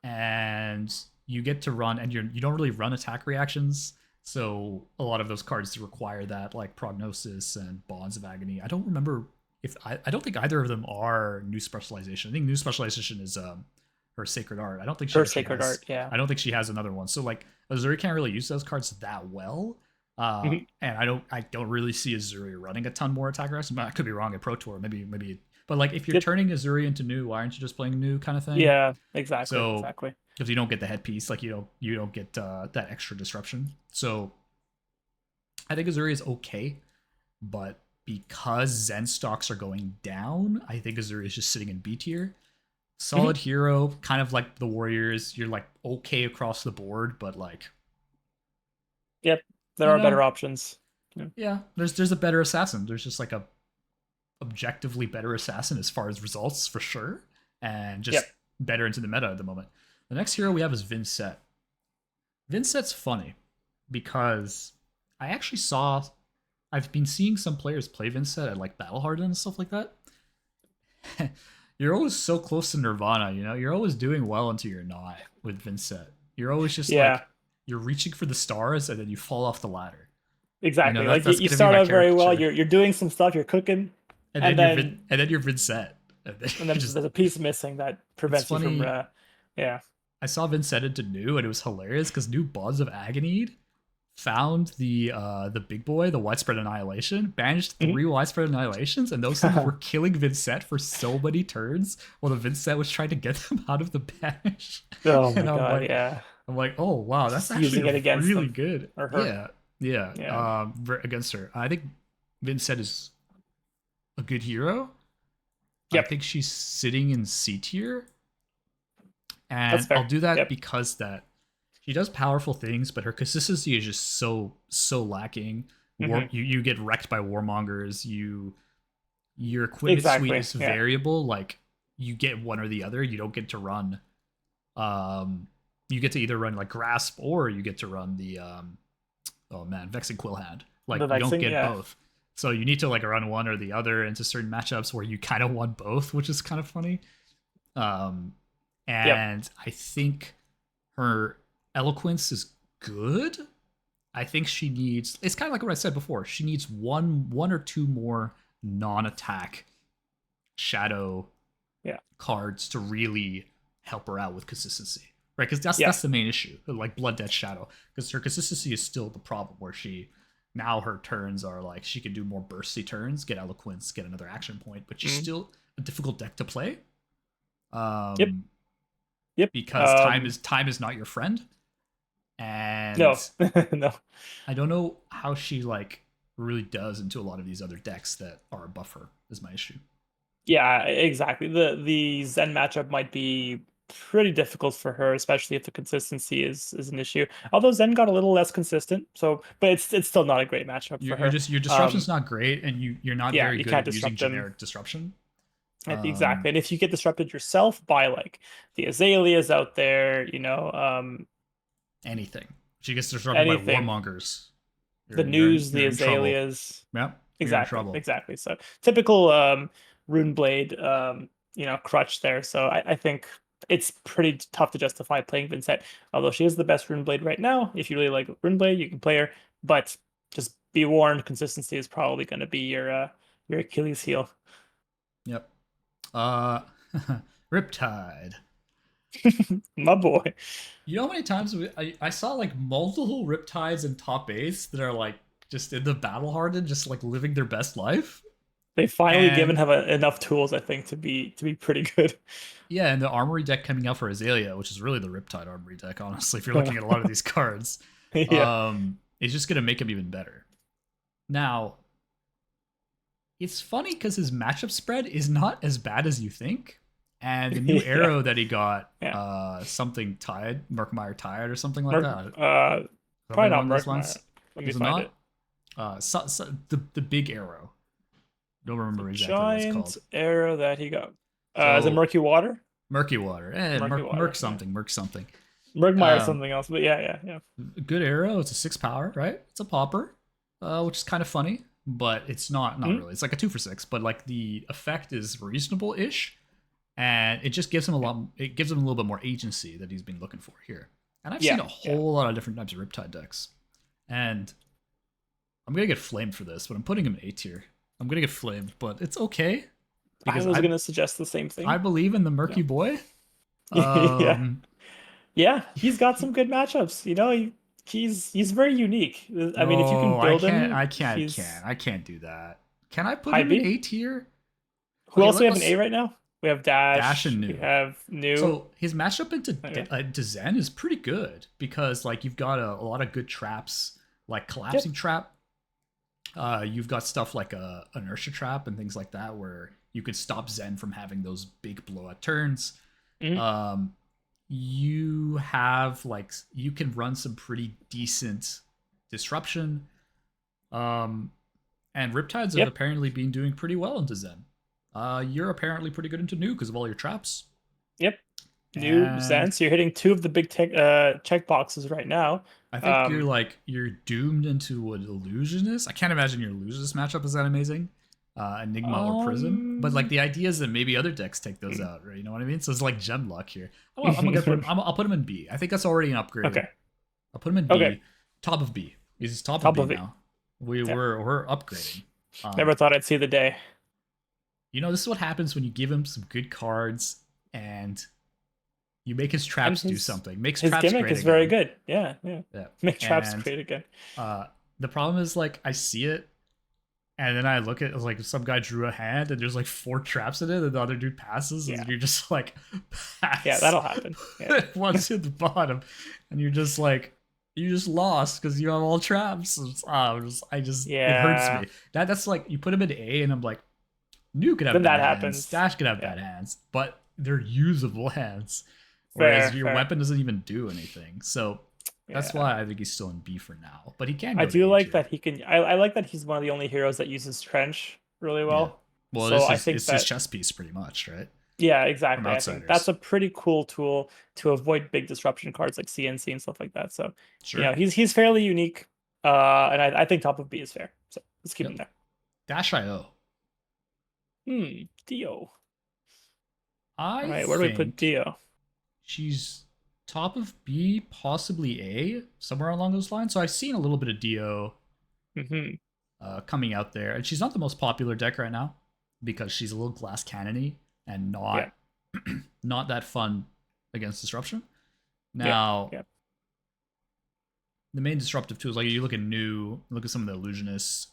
and you get to run and you don't really run attack reactions, so a lot of those cards require that like Prognosis and Bonds of Agony. I don't remember if I don't think either of them are new specialization. I think new specialization is her Sacred Art. I don't think she Her actually Sacred has Art. Yeah. I don't think she has another one, so like Azuri can't really use those cards that well. Mhm. And I don't really see Azuri running a ton more attack reactions. I could be wrong at Pro Tour, maybe, but like if you're Yep. turning Azuri into new, why aren't you just playing new kind of thing? Yeah. Exactly. So Exactly. because you don't get the headpiece, like you don't get that extra disruption. So I think Azuri is okay, but because Zen stocks are going down, I think Azuri is just sitting in B tier. Mhm. Solid hero, kind of like the Warriors. You're like okay across the board, but like Yep. There you are know, better options. Yeah. yeah, there's a better assassin. There's just like a objectively better assassin as far as results for sure, and just Yep. better into the meta at the moment. The next hero we have is Vincent. Vincent's funny because I actually saw I've been seeing some players play Vincent at like Battle Harden and stuff like that. You're always so close to Nirvana, you know? You're always doing well until you're not with Vincent. You're always just Yeah. like you're reaching for the stars and then you fall off the ladder. You know, Exactly. that's Like that's you gonna be start my out very well. caricature. You're doing some stuff. You're cooking, And and then then you're Vincent. And then and you then just there's a piece missing that it's prevents you from. funny. Yeah. I saw Vincent into New and it was hilarious because New Bonds of Agony found the big boy, the widespread annihilation, banished Mhm. 3 widespread annihilations, and those things were killing Vincent for so many turns while the Vincent was trying to get them out of the banish. Oh And my God. Yeah. I'm like, oh wow, that's Just actually using it against really them good. or her. Yeah, yeah. Yeah. Against her, I think Vincent is a good hero. I Yep. think she's sitting in C tier, That's and I'll fair. do that Yep. because that she does powerful things, but her consistency is just so lacking. Hmm. You get wrecked by warmongers. Your equipment suite Exactly. is Yeah. variable. Like you get one or the other. You don't get to run. Um, you get to either run like grasp or you get to run the oh man, vexing quill hand. Like The you don't vexing. get Yeah. both. So you need to like run one or the other into certain matchups where you kind of want both, which is kind of funny. Um, Yep. and I think her eloquence is good. I think she needs. It's kind of like what I said before. She needs one or two more non-attack shadow Yeah. cards to really help her out with consistency, right? Because that's the main issue, like Blood Death Shadow, because her consistency is still the problem. Where she now her turns are like she can do more bursty turns, get eloquence, get another action point, but she's still a difficult deck to play. Yep. Yep. Because time is not your friend, and No. No. I don't know how she like really does into a lot of these other decks that are a buffer. Is my issue. Yeah, exactly. The Zen matchup might be pretty difficult for her, especially if the consistency is an issue. Although Zen got a little less consistent, so but it's still not a great matchup for her. Your disruption's not great, and you're not Yeah, very you good can't at using disrupt them. generic disruption. Exactly. And if you get disrupted yourself by like the Azaleas out there, Anything. She gets disrupted by anything, warmongers. the news, the You're in trouble. Azaleas. Yep, you're in Exactly, trouble. exactly. So typical Runeblade crutch there. So I think it's pretty tough to justify playing Vincent. Although she is the best Runeblade right now. If you really like Runeblade, you can play her. But just be warned, consistency is probably going to be your Achilles heel. Yep. Riptide. My boy. You know how many times I saw like multiple Riptides in top 8s that are like just in the battle hardened, just like living their best life? They finally given And have enough tools, I think, to be pretty good. yeah, and the armory deck coming out for Azalea, which is really the Riptide armory deck, honestly, if you're looking at a lot of these cards, Yeah. is just gonna make him even better. Now, it's funny because his matchup spread is not as bad as you think. And the new Yeah. arrow that he got, Yeah. something tied, Murkmire tied or something like that. Probably Something not along those Merc. lines. Let me Is it find not? it. The big arrow. Don't remember exactly what it's Giant called. arrow that he got. Is it So Murky Water? Murky Water, Murky Water. Merc something, Merc something. Murkmire is Um, something else, but yeah. Good arrow. It's a 6 power, right? It's a popper, which is kind of funny, but it's not Mhm. really. It's like a 2 for 6, but like the effect is reasonable ish, and it just gives him a lot. It gives him a little bit more agency that he's been looking for here. And I've seen Yeah, a whole lot of different types of Riptide decks, and I'm gonna get flamed for this, but I'm putting him in A tier. I'm gonna get flamed, but it's okay I because was gonna suggest the same I thing. believe in the Yeah. Murky Boy. Yeah. Um, Yeah, he's got some good matchups. He's very unique. I mean, if you can no, I build can't. him, I can't. he's I can't do that. Can I put high him in B. A tier? Who Okay, else do we have in A let's right now? We have Dash Dash. and We New. have New. So his matchup Okay. into Zen is pretty good because like you've got a lot of good traps, like Yep. collapsing trap. You've got stuff like a inertia trap and things like that where you could stop Zen from having those big blowout turns. Mhm. You have like you can run some pretty decent disruption. And Riptides have Yep. apparently been doing pretty well into Zen. You're apparently pretty good into New because of all your traps. Yep. New And Zen. So you're hitting two of the big check boxes right now. I think Um, you're doomed into an illusionist. I can't imagine your illusionist matchup is that amazing. Enigma or Prism, but like um, the idea is that maybe other decks take those out, right? You know what I mean? So it's like gem luck here. I'll put him in B. I think that's already an upgrade. Okay. I'll put him in Okay. B, top of B. He's top of Top B of it. now. We Yeah. we're upgrading. Never thought I'd see the day. This is what happens when you give him some good cards and you make his traps And do something. Makes his traps gimmick great is very again. good. Yeah. Yeah. Make traps And great again. the problem is like I see it and then I look at like some guy drew a hand and there's like 4 traps in it and the other dude passes Yeah. and you're just like pass. Yeah, that'll happen. Yeah. Once at the bottom and you're just like you just lost because you have all traps. It hurts Yeah. me. That's like you put him in A and I'm like New could have Then that bad hands. happens. Dash could have Yeah. bad hands, but they're usable hands. Whereas your Fair. weapon doesn't even do anything. So that's Yeah. why I think he's still in B for now. But he can go I to do A like tier. that he can. I like that he's one of the only heroes that uses Trench really Yeah. well. Well, So I think it's his that, chess piece pretty much, right? yeah, From exactly. I think that's outsiders. a pretty cool tool to avoid big disruption cards like CNC and stuff like that. So, Sure. he's fairly unique. And I think top of B is fair. So let's keep him Yep. there. DashIO. Dio. I All right, where do we put think Dio? she's top of B, possibly A, somewhere along those lines. So I've seen a little bit of Dio Hmm. coming out there, and she's not the most popular deck right now because she's a little glass cannony and not Yeah. not that fun against disruption. Yeah. Now, Yeah. the main disruptive tools, like you look at look at some of the illusionists.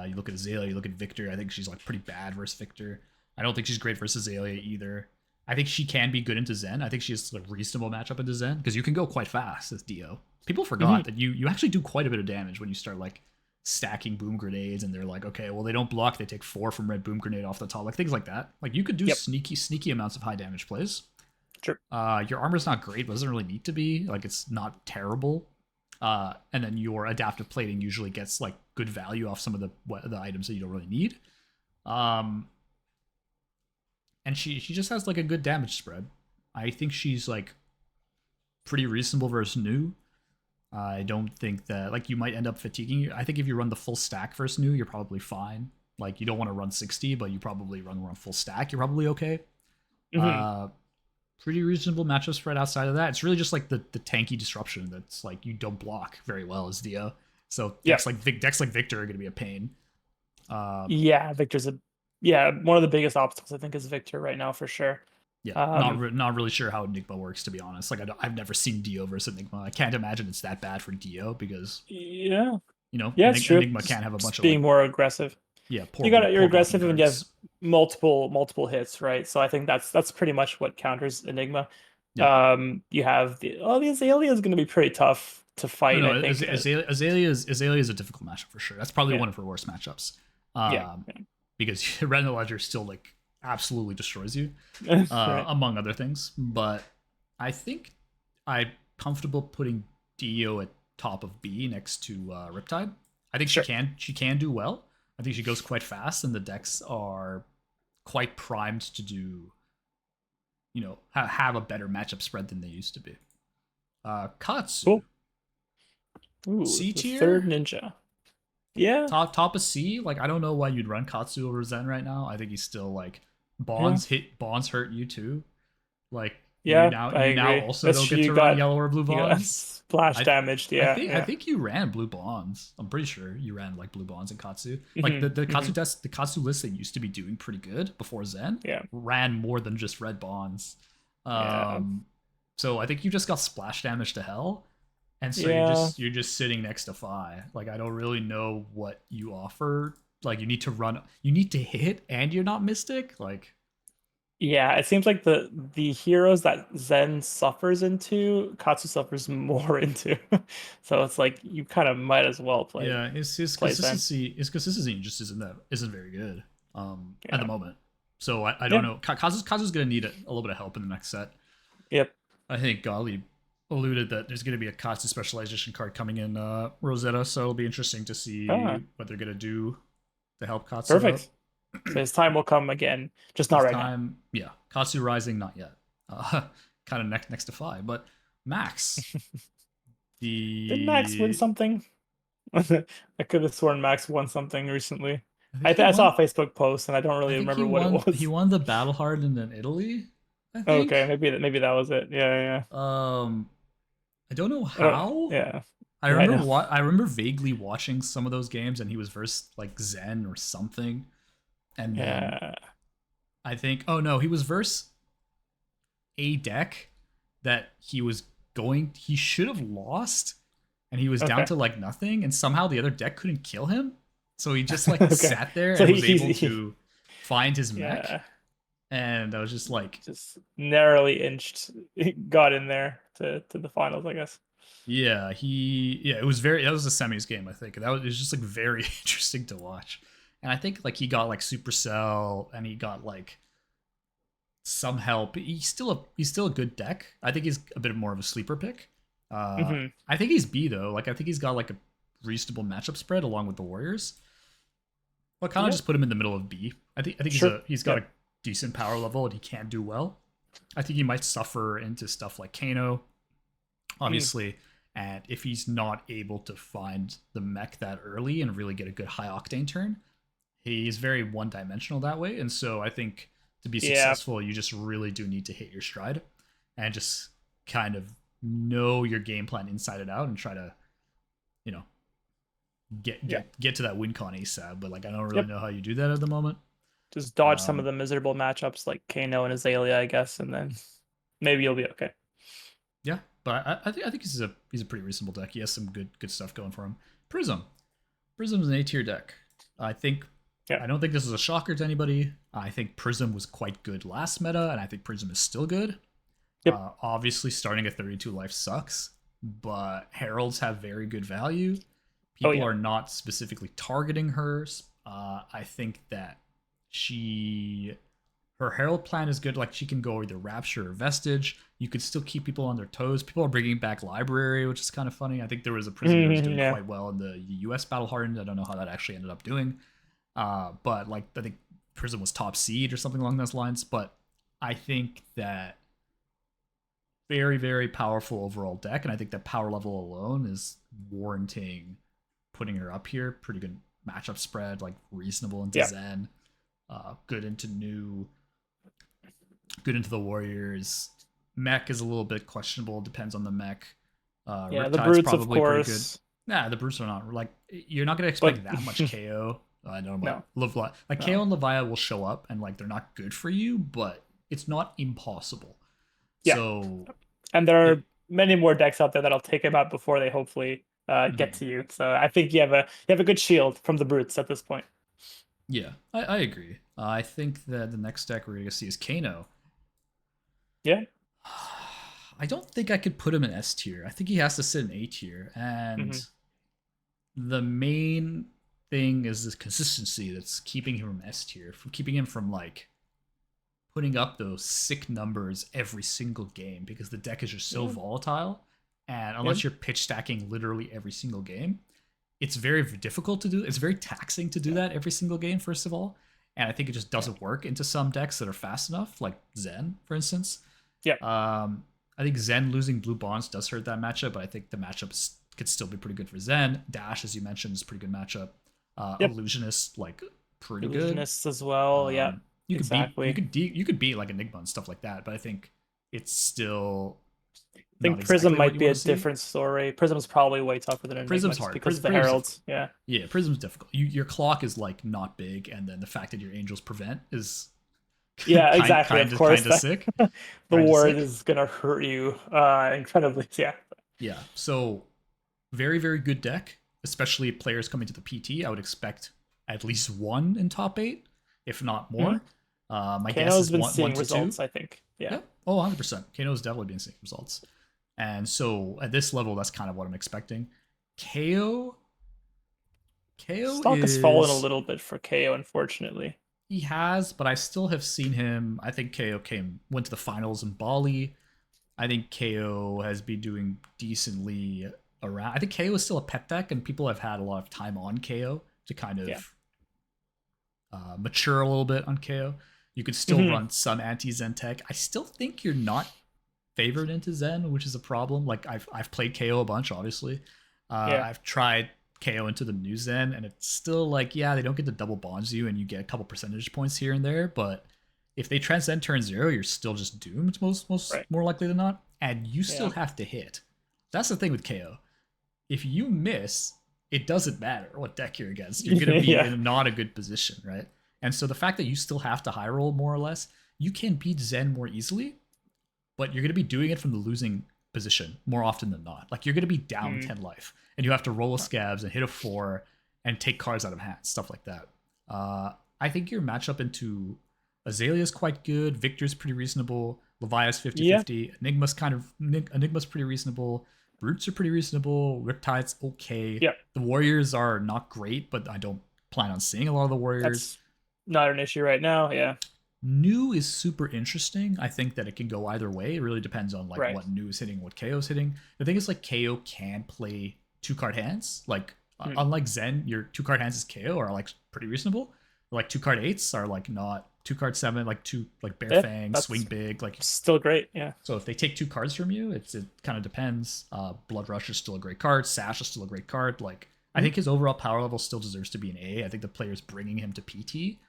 You look at Azalea, you look at Victor. I think she's like pretty bad versus Victor. I don't think she's great versus Azalea either. I think she can be good into Zen. I think she has a reasonable matchup into Zen because you can go quite fast as Dio. People forgot that you actually do quite a bit of damage when you start like stacking boom grenades, and they're like, okay, well they don't block, they take 4 from red boom grenade off the top, like things like that. Like you could do sneaky amounts of high damage plays. Sure. Your armor's not great, but doesn't really need to be. Like it's not terrible. And then your adaptive plating usually gets like good value off some of the items that you don't really need. And she just has like a good damage spread. I think she's like pretty reasonable versus new. I don't think that like you might end up fatiguing. I think if you run the full stack versus new, you're probably fine. Like you don't want to run 60, but you probably run full stack. You're probably okay. Pretty reasonable matchup spread outside of that. It's really just like the tanky disruption that's like you don't block very well as Dio. So decks like Victor are going to be a pain. Yeah, Victor's one of the biggest obstacles I think is Victor right now for sure. Yeah, not really sure how Enigma works, to be honest. Like I've never seen Dio versus Enigma. I can't imagine it's that bad for Dio because it's true. Enigma can't have a bunch of being more aggressive. Yeah, you're aggressive and you have multiple hits, right? So I think that's pretty much what counters Enigma. Yeah. You have the Azalea is going to be pretty tough to fight. No, I think Azalea is a difficult matchup for sure. That's probably one of her worst matchups. Because Red Ledger still like absolutely destroys you, right. among other things. But I think I'm comfortable putting Dio at top of B next to Riptide. I think she can do well. I think she goes quite fast, and the decks are quite primed to do, have a better matchup spread than they used to be. Katsu. Cool. Ooh, C tier? Third ninja. Yeah. Top of C. Like I don't know why you'd run Katsu over Zen right now. I think he's still like Bonds hurt you too. Like you now also don't get to run yellow or blue bonds. Splash damaged, I think you ran blue bonds. I'm pretty sure you ran like blue bonds in Katsu. Like the Katsu the Katsu list that used to be doing pretty good before Zen ran more than just red bonds. So I think you just got splash damage to hell. And so you're just sitting next to Fai. Like I don't really know what you offer. Like you need to hit and you're not Mystic. Like it seems like the heroes that Zen suffers into, Katsu suffers more into. So it's like you kind of might as well play. Yeah, his consistency just isn't very good at the moment. So I don't know. Kazu's gonna need a little bit of help in the next set. Yep. I think Gali alluded that there's going to be a Katsu specialization card coming in Rosetta, so it'll be interesting to see what they're going to do to help Katsu. Perfect. So his time will come again, just not right now. Yeah, Katsu Rising, not yet. Kind of next to Fai, but Max. Did Max win something? I could have sworn Max won something recently. I saw a Facebook post, and I don't really remember what it was. He won the Battle Hardened in Italy. I think. Okay, maybe that was it. Yeah. I don't know how. I remember vaguely watching some of those games, and he was versus like Zen or something, and then I think he was versus a deck that he should have lost, and he was down to like nothing, and somehow the other deck couldn't kill him, so he just like sat there and was able to find his mech. And I was just like, narrowly got in there to the finals, I guess. Yeah, that was a semis game, I think. It was just like very interesting to watch. And I think like he got like Supercell and he got like some help. He's still a good deck. I think he's a bit more of a sleeper pick. I think he's B though. Like I think he's got like a reasonable matchup spread along with the Warriors. Well, kind of just put him in the middle of B. I think he's got a decent power level and he can do well. I think he might suffer into stuff like Kano, obviously, and if he's not able to find the mech that early and really get a good high octane turn, he's very one-dimensional that way. And so I think to be successful, you just really do need to hit your stride and just kind of know your game plan inside and out and try to, get to that win con ASAP. But like I don't really know how you do that at the moment. Just dodge some of the miserable matchups like Kano and Azalea, I guess, and then maybe you'll be okay. Yeah, but I think he's a pretty reasonable deck. He has some good stuff going for him. Prism. Prism's an A tier deck. I think Yeah. I don't think this is a shocker to anybody. I think Prism was quite good last meta, and I think Prism is still good. Yep. Obviously, starting at 32 life sucks, but Heralds have very good value. Oh People yeah. are not specifically targeting her. I think that her Herald plan is good. Like she can go either Rapture or Vestige. You could still keep people on their toes. People are bringing back Library, which is kind of funny. I think there was a Prism that was doing Yeah. quite well in the US Battle Hardened. I don't know how that actually ended up doing. But like I think Prism was top seed or something along those lines. But I think that very, very powerful overall deck, and I think that power level alone is warranting putting her up here. Pretty good matchup spread, like reasonable into Yeah. Zen, good into new, good into the Warriors. Mech is a little bit questionable, depends on the mech. Yeah. The Riptide's brutes, of probably pretty good. course, Nah, the brutes are not like you're not gonna but expect that much KO. I know, but no, like no. KO and Levia will show up, and like they're not good for you, but it's not impossible. Yeah. So And there if are many more decks out there that'll take him out before they hopefully get mhm. to you. So I think you have a good shield from the brutes at this point. Yeah, I agree. I think that the next deck we're gonna see is Kano. Yeah. I don't think I could put him in S tier. I think he has to sit in A tier, Hmm. and the main thing is this consistency that's keeping him from S tier, from keeping him from like putting up those sick numbers every single game because the deck is just so Yeah. volatile. And Yep. unless you're pitch stacking literally every single game, it's very difficult to do. It's very taxing to do that every single game, first of all. And I think it just Yeah. doesn't work into some decks that are fast enough, like Zen, for instance. Yeah. I think Zen losing blue bonds does hurt that matchup, but I think the matchups could still be pretty good for Zen. Dash, as you mentioned, is a pretty good matchup. Yep. Illusionist, like pretty good. Illusionists as well. Yeah. You could beat Exactly. you could beat like Enigma and stuff like that, but I think it's still I not think Prism exactly what might you be want a to see. different story. Prism's probably way tougher than Enigma Prism's just hard. because of the Prism's difficult. heralds. Yeah. Yeah, Prism's difficult. Your clock is like not big, and then the fact that your angels prevent is Yeah, kind exactly. kind Of of course, kind of that sick. the Kind of ward sick. is gonna hurt you incredibly. Yeah. Yeah. So very very good deck, especially players coming to the PT. I would expect at least one in top eight, if not Hmm. more. My guess Kano's is been one seeing to two. results, I think. Yeah. Yep. Oh, 100%. Kano's definitely been seeing results. And so at this level, that's kind of what I'm expecting. KO. KO Stock has fallen a is little bit for KO, unfortunately. he has, but I still have seen him. I think KO went to the finals in Bali. I think KO has been doing decently around. I think KO is still a pet deck, and people have had a lot of time on KO to kind Yeah. of mature a little bit on KO. You could still Hmm. run some anti-Zen tech. I still think you're not favored into Zen, which is a problem. Like I've played KO a bunch, obviously. Yeah. I've tried KO into the new Zen, and it's still like, yeah, they don't get to double bonds you, and you get a couple percentage points here and there. But if they transcend turn 0, you're still just doomed, most Right. more likely than not, and you still Yeah. have to hit. That's the thing with KO. If you miss, it doesn't matter what deck you're against. You're gonna be Yeah. in not a good position, right? And so the fact that you still have to high roll more or less, you can beat Zen more easily, but you're going to be doing it from the losing position more often than not. Like you're going to be down Mm. 10 life, and you have to roll a scabs and hit a 4 and take cards out of hand, stuff like that. I think your matchup into Azalea is quite good. Victor's pretty reasonable. Levia's 50 Yeah. 50. Enigma's pretty reasonable. Brutes are pretty reasonable. Riptide's okay. Yeah. The Warriors are not great, but I don't plan on seeing a lot of the Warriors. That's not an issue right now. Yeah. New is super interesting. I think that it can go either way. It really depends on like Right. what new is hitting, what KO is hitting. The thing is like KO can play 2 card hands. Like Hmm. unlike Zen, your 2 card hands as KO are like pretty reasonable. Like 2 card eights are like not 2 card 7, like two like Bare Yeah, Fang, that's swing big. Like still great. Yeah. so if they take 2 cards from you, it kind of depends. Blood Rush is still a great card. Sash is still a great card. Like I Mhm. think his overall power level still deserves to be an A. I think the players bringing him to PT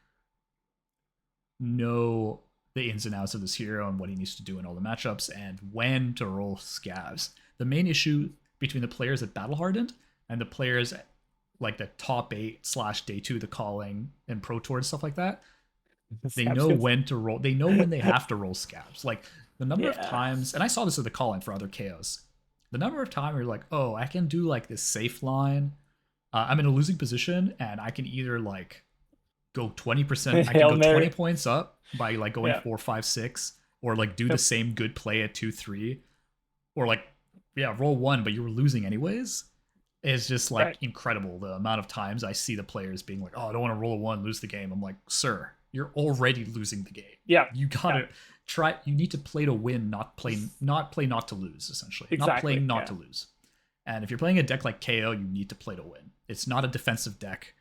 know the ins and outs of this hero and what he needs to do in all the matchups and when to roll scabs. The main issue between the players at Battle Hardened and the players at, like the top 8 / day 2, the calling and pro tour and stuff like that, they Scabs know can- when to roll. They know when they have to roll scabs. Like The number of Yeah. times, and I saw this at the call in for other KOs, the number of times where you're like, oh, I can do like this safe line. I'm in a losing position, and I can either like go 20%, I can Hail go 20 Mary. points up by like going Yeah. 4, 5, 6, or like do the Yep. same good play at 2, 3, or like, yeah, roll one, but you were losing anyways. It's just like Right. incredible the amount of times I see the players being like, "Oh, I don't want to roll a one, lose the game." I'm like, "Sir, you're already losing the game. Yeah. You Yeah. gotta try. You need to play to win, not play not to lose. Essentially, not Exactly. playing not Yeah. to lose. And if you're playing a deck like KO, you need to play to win. It's not a defensive deck.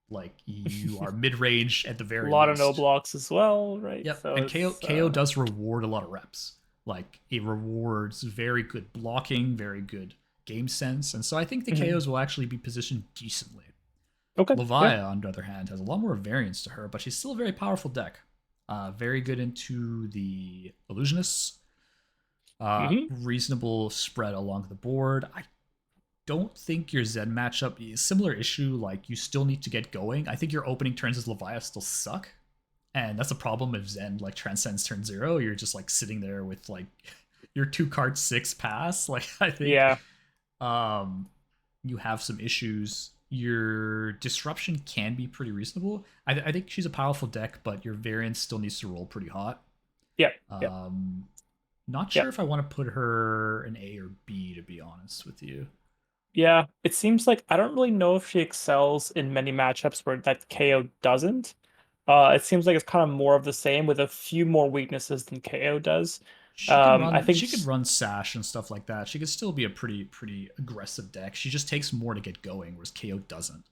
Like you are mid range at the A very lot of no least. blocks as well, right? Yep. So And KO it's KO does reward a lot of reps. Like it rewards very good blocking, very good game sense, and so I think the mhm. KOs will actually be positioned decently. Okay. Yeah. Levia, on the other hand, has a lot more variance to her, but she's still a very powerful deck. Very good into the Illusionists. hmm Reasonable spread along the board. I don't think your Zen matchup is similar issue. Like you still need to get going. I think your opening turns as Levia still suck, and that's a problem if Zen like transcends turn zero. You're just like sitting there with like your 2 card 6 pass. Like I think Yeah. um you have some issues. Your disruption can be pretty reasonable. I think she's a powerful deck, but your variance still needs to roll pretty hot. Yeah. Yeah. Um, not Yeah. sure if I want to put her an A or B, to be honest with you. Yeah. It seems like I don't really know if she excels in many matchups where that KO doesn't. It seems like it's kind of more of the same with a few more weaknesses than KO does. She could I run think she could run Sash and stuff like that. She could still be a pretty aggressive deck. She just takes more to get going, whereas KO doesn't.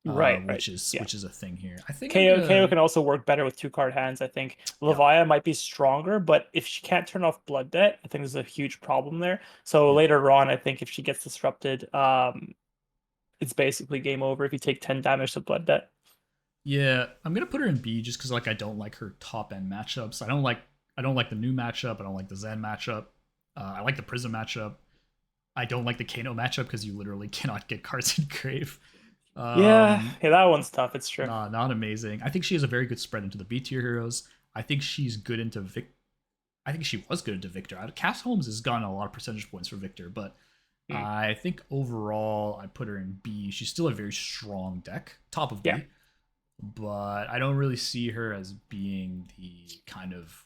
right, right. Which Yeah. is a thing here. I think I'm KO gonna can also work better with 2 card hands. I think yeah, Levia might be stronger, but if she can't turn off Blood Debt, I think there's a huge problem there. So yeah. later on, I think if she gets disrupted, it's basically game over if you take 10 damage to Blood Debt. Yeah, I'm gonna put her in B just because like I don't like her top end matchups. I don't like the new matchup. I don't like the Zen matchup. I like the Prism matchup. I don't like the Kano matchup because you literally cannot get cards in Grave. Yeah, Um, yeah, that one's tough. It's true. nah, not amazing. I think she has a very good spread into the B tier heroes. I think she's good into Vic. I think she was good into Victor. Cass Holmes has gotten a lot of percentage points for Victor, but Mm, I think overall I put her in B. She's still a very strong deck, top of yeah, B, but I don't really see her as being the kind of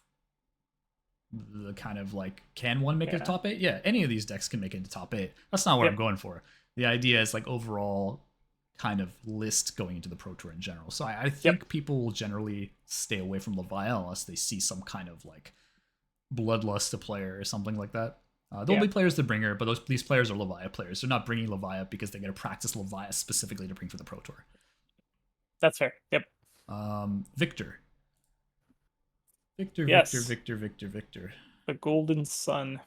like, can one make it to yeah, top eight? Yeah, any of these decks can make it to top eight. That's not what I'm yep, going for. The idea is like overall kind of list going into the Pro Tour in general. So I yep, think people will generally stay away from Leviathan unless they see some kind of like bloodlust to player or something like that. There'll yeah. be players that bring her, but these players are Leviathan players. They're not bringing Leviathan because they're going to practice Leviathan specifically to bring for the Pro Tour. That's fair. Yep. Victor. Victor, Victor, Yes, Victor, Victor, Victor. the Golden Sun.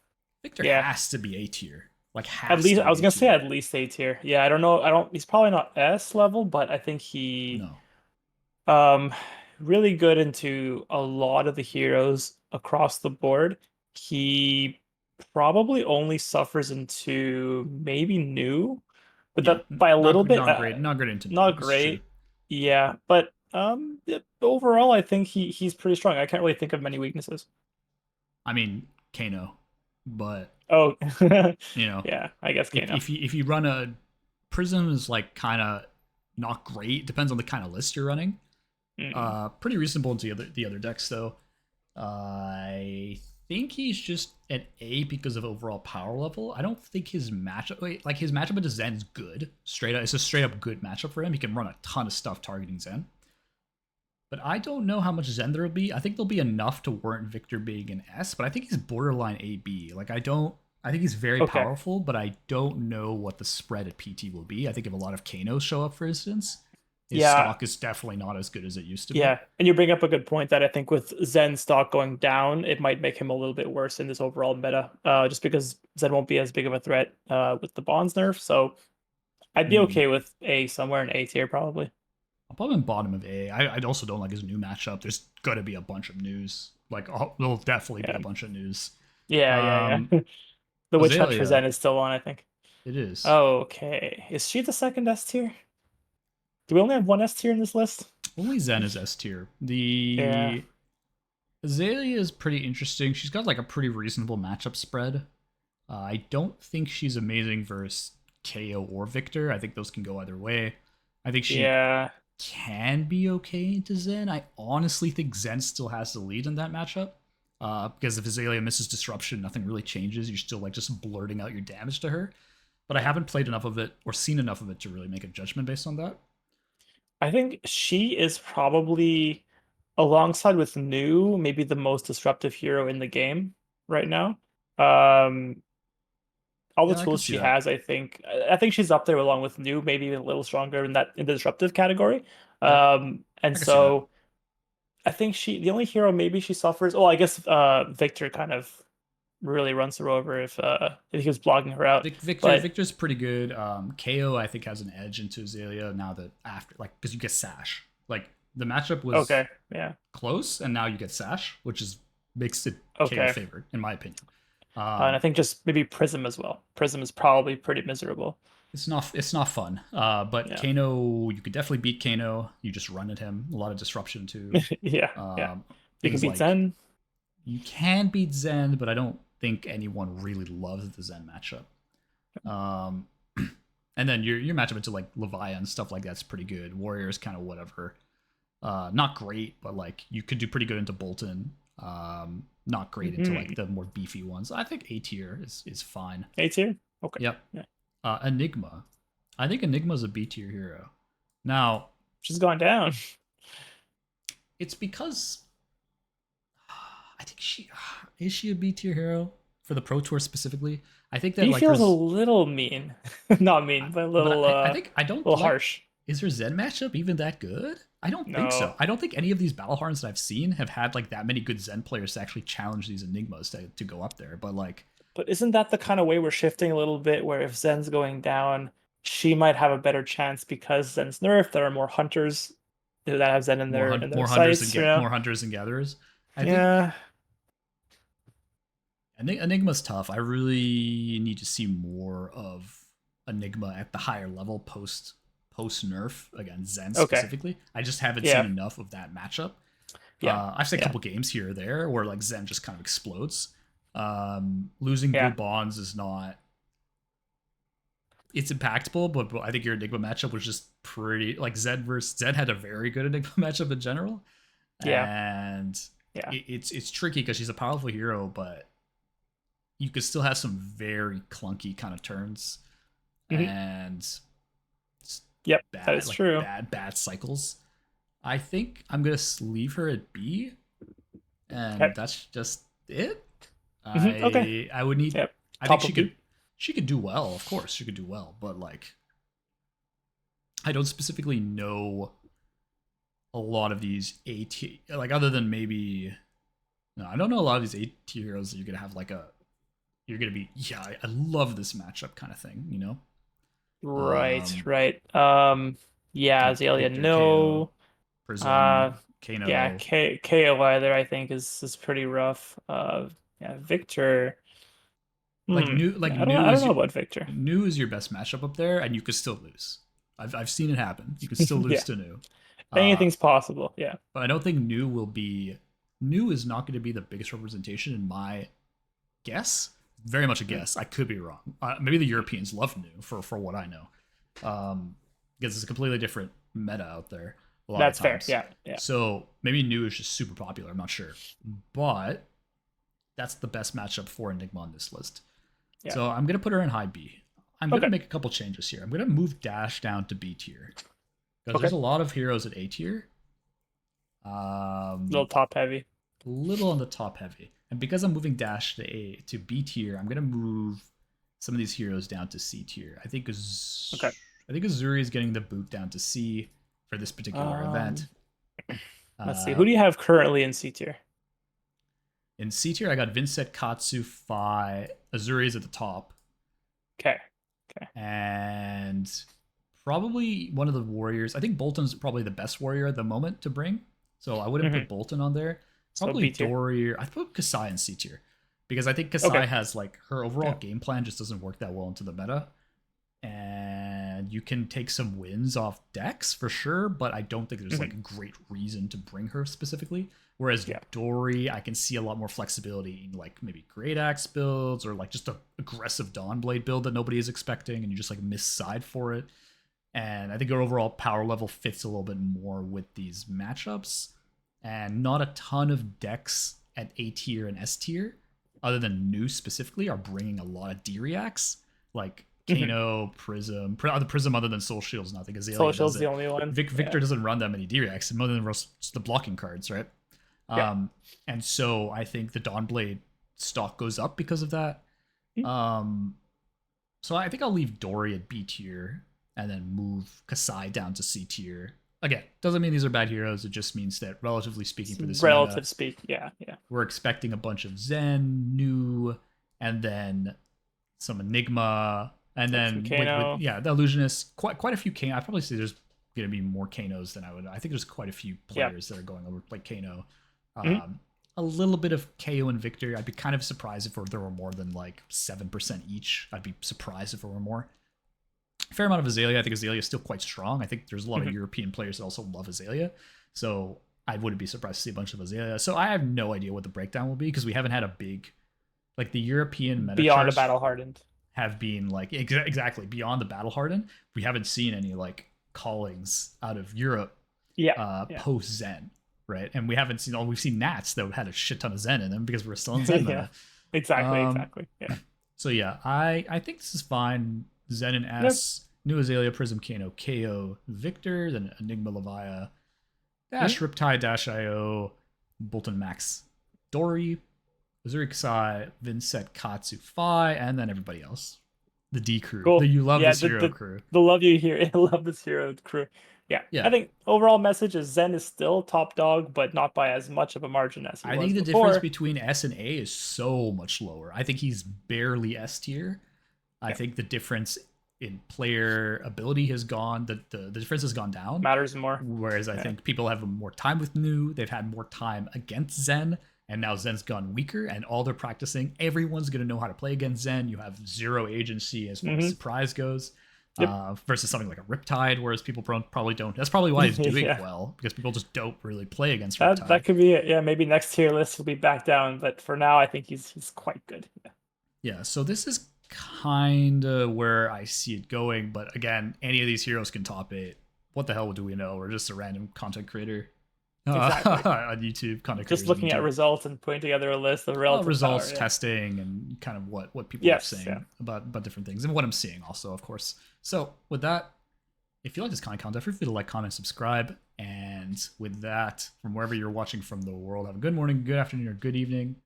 Victor Yeah, has to be A tier. Like at has least to I be was A gonna say tier. at least A tier. Yeah, I don't know. I don't. He's probably not S level, but I think he No. Um, really good into a lot of the heroes across the board. He probably only suffers into maybe new, but Yeah. that by a little bit, Not great. Not great into new. not This is true. great. Yeah, but yeah, overall, I think he's pretty strong. I can't really think of many weaknesses. I mean, Kano, but Oh, you know, yeah, I guess Kano. if you run a Prism is like kind of not great. Depends on the kind of list you're running. Mm. Pretty reasonable into the other decks though. I think he's just an A because of overall power level. I don't think his matchup, like his matchup into Zen is good. Straight up, it's a straight up good matchup for him. He can run a ton of stuff targeting Zen. But I don't know how much Zen there'll be. I think there'll be enough to warrant Victor being an S, but I think he's borderline AB. Like I think he's very Okay. powerful, but I don't know what the spread at PT will be. I think if a lot of Kanos show up, for instance, his Yeah, stock is definitely not as good as it used to be. yeah, and you bring up a good point that I think with Zen stock going down, it might make him a little bit worse in this overall meta, just because Zen won't be as big of a threat with the Bonds nerf. So I'd be Hmm. okay with A somewhere in A tier probably. I'll put him in bottom of A. I also don't like his new matchup. There's got to be a bunch of news. Like, there'll definitely be Yeah, a bunch of news. yeah. Um, The Witch Hunt for Azalea, Zen is still on, I think. it is. Okay, is she the second S tier? Do we only have one S tier in this list? Only Zen is S tier. Yeah, Azalea is pretty interesting. She's got like a pretty reasonable matchup spread. I don't think she's amazing versus KO or Victor. I think those can go either way. I think she Yeah. can be okay into Zen. I honestly think Zen still has the lead in that matchup. Because if Azalea misses disruption, nothing really changes. You're still like just blurting out your damage to her. But I haven't played enough of it or seen enough of it to really make a judgment based on that. I think she is probably, alongside with New, maybe the most disruptive hero in the game right now. Um, all the Yeah, I could tools see she that. has, I think she's up there along with New, maybe even a little stronger in the disruptive category. Yeah, And I could see that. so I think the only hero maybe she suffers. Oh, I guess Victor kind of really runs her over if he was blocking her out. But Victor's pretty good. KO I think has an edge into Azalea now that after like because you get Sash. Like the matchup was okay, yeah, close, and now you get Sash, which is makes it KO okay. favored in my opinion. And I Um, think just maybe Prism as well. Prism is probably pretty miserable. it's not fun. But Yeah, Kano, you could definitely beat Kano. You just run at him. A lot of disruption too. yeah, yeah. Um, You can things beat like Zen. you can beat Zen, but I don't think anyone really loves the Zen matchup. Um, and then your matchup into like Levia and stuff like that's pretty good. Warrior is kind of whatever. Not great, but like you could do pretty good into Bolton. Not great into like Hmm. the more beefy ones. I think A tier is fine. A tier. Okay. Yep. Yeah, Enigma. I think Enigma's a B tier hero. Now, she's gone down. it's because I think she is she a B tier hero for the Pro Tour specifically. I think that He like feels a little mean, not mean, but a but I think I don't little like. harsh. Is her Zen matchup even that good? I don't think so. No, I don't think any of these battle harns that I've seen have had like that many good Zen players to actually challenge these Enigmas to go up there. But like, but isn't that the kind of way we're shifting a little bit? Where if Zen's going down, she might have a better chance because Zen's nerfed. There are more hunters that have Zen in their more hunters and sights. get more hunters and gatherers. I think Yeah. Enigma's tough. I really need to see more of Enigma at the higher level post nerf against Zen Okay. specifically. I just haven't seen Yeah. enough of that matchup. Yeah. I've seen a Yeah. couple games here or there where like Zen just kind of explodes. Losing blue Yeah. bonds is not. It's impactful, but I think your Enigma matchup was just pretty like Zen had a very good Enigma matchup in general, Yeah. and Yeah. it's tricky because she's a powerful hero, but you could still have some very clunky kind of turns Hmm. and Yep. That bad is true. bad cycles. I think I'm gonna leave her at B, Okay. and that's just it. Okay. I would need. Yep. I think Top of B. she could do well. Of course, she could do well, but like I don't specifically know a lot of these A tier, like other than maybe no, I don't know a lot of these A tier heroes that you're gonna have like a you're gonna be yeah I love this matchup kind of thing, you know. Right. Um, Right. Yeah. like Azalea. Victor KO, No. Uh. Prism, Yeah. Kano. KO either I think is pretty rough. Yeah. Victor. I don't know about Victor. New is your best matchup up there, and you could still lose. I've seen it happen. You can still lose Yeah. to New. Uh, Anything's possible. Yeah. but I don't think New will be. New is not going to be the biggest representation in my guess. Very much a guess. I could be wrong. Maybe the Europeans love New for what I know, because it's a completely different meta out there a lot of That's fair. times. Yeah. Yeah. So maybe New is just super popular. I'm not sure, but that's the best matchup for Enigma on this list. Yeah. So I'm gonna put her in high B. I'm gonna Okay. make a couple changes here. I'm gonna move Dash down to B tier because there's Okay. a lot of heroes at A tier. Little top heavy. A little on the top heavy, and because I'm moving Dash to B tier, I'm gonna move some of these heroes down to C tier. Okay. I think Azuri is getting the boot down to C for this particular event. Um. Let's see. Uh, Who do you have currently in C tier? in C tier, I got Vincent, Katsu, Fai. Azuri is at the top. Okay. Okay. And probably one of the warriors. I think Bolton's probably the best warrior at the moment to bring. So I wouldn't Hmm. put Bolton on there. So Probably B tier. Dory. I put Kasai in C tier because I think Kasai Okay. has like her overall Yeah. game plan just doesn't work that well into the meta. And and you can take some wins off decks for sure, but I don't think there's like a great reason to bring her specifically. Whereas Dory, I can see a lot more flexibility in like maybe Great Axe builds or like just a aggressive Dawnblade build that nobody is expecting, and you just like miss side for it. And I think her overall power level fits a little bit more with these matchups. And not a ton of decks at A tier and S tier, other than new specifically, are bringing a lot of D reacts. Like Kano, Prism, the Prism other than Soul Shield's nothing. Azalea Soul Shield's does the it. only one. Victor doesn't run that many D reacts, and more than just the blocking cards, right? And so I think the Dawnblade stock goes up because of that. So I think I'll leave Dory at B tier and then move Kasai down to C tier. Again, doesn't mean these are bad heroes. It just means that, relatively speaking, for this meta, we're expecting a bunch of Zen, new, and then some Enigma, and then with the Illusionist, quite a few Kano. I probably say there's going to be more Kanos than I would. I think there's quite a few players that are going over like Kano. A little bit of KO and Victor. I'd be kind of surprised if there were more than like 7% each. I'd be surprised if there were more. Fair amount of Azalea. I think Azalea is still quite strong. I think there's a lot of European players that also love Azalea. So I wouldn't be surprised to see a bunch of Azalea. So I have no idea what the breakdown will be because we haven't had a big, like the European meta beyond the battle hardened have been like exactly beyond the battle hardened. We haven't seen any like callings out of Europe post Zen, right? And we haven't seen we've seen Nats that had a shit ton of Zen in them because we're still in Zen meta. Exactly. Yeah. So yeah, I think this is fine. Zen and S, new Azalea, Prism, Kano, KO, Victor, then Enigma, Levia, Riptide, DashIO, Bolton, Max, Dory, Viserai, Kasai, Vincent, Katsu, Fai, and then everybody else. The D crew. Cool. The You Love This Hero crew. The love you here. I love this hero crew. Yeah. I think overall message is Zen is still top dog, but not by as much of a margin as he was think the before. difference between S and A is so much lower. I think he's barely S tier. I think the difference in player ability has gone, the difference has gone down. Matters more. Whereas I think people have more time with new, they've had more time against Zen, and now Zen's gone weaker, and all they're practicing, everyone's going to know how to play against Zen. You have zero agency as far as surprise goes. Versus something like a Riptide, whereas people probably don't. That's probably why he's doing well, because people just don't really play against Riptide. That could be it. Yeah, maybe next tier list will be back down, but for now, I think he's quite good. Yeah, so this is kind of where I see it going, but again, any of these heroes can top it. What the hell do we know? We're just a random content creator on YouTube. Just looking at results and putting together a list of relative results, power, testing, and kind of what people are saying about different things, and what I'm seeing also, of course. So with that, if you like this kind of content, feel free to like, comment, subscribe. And with that, from wherever you're watching from the world, have a good morning, good afternoon, or good evening.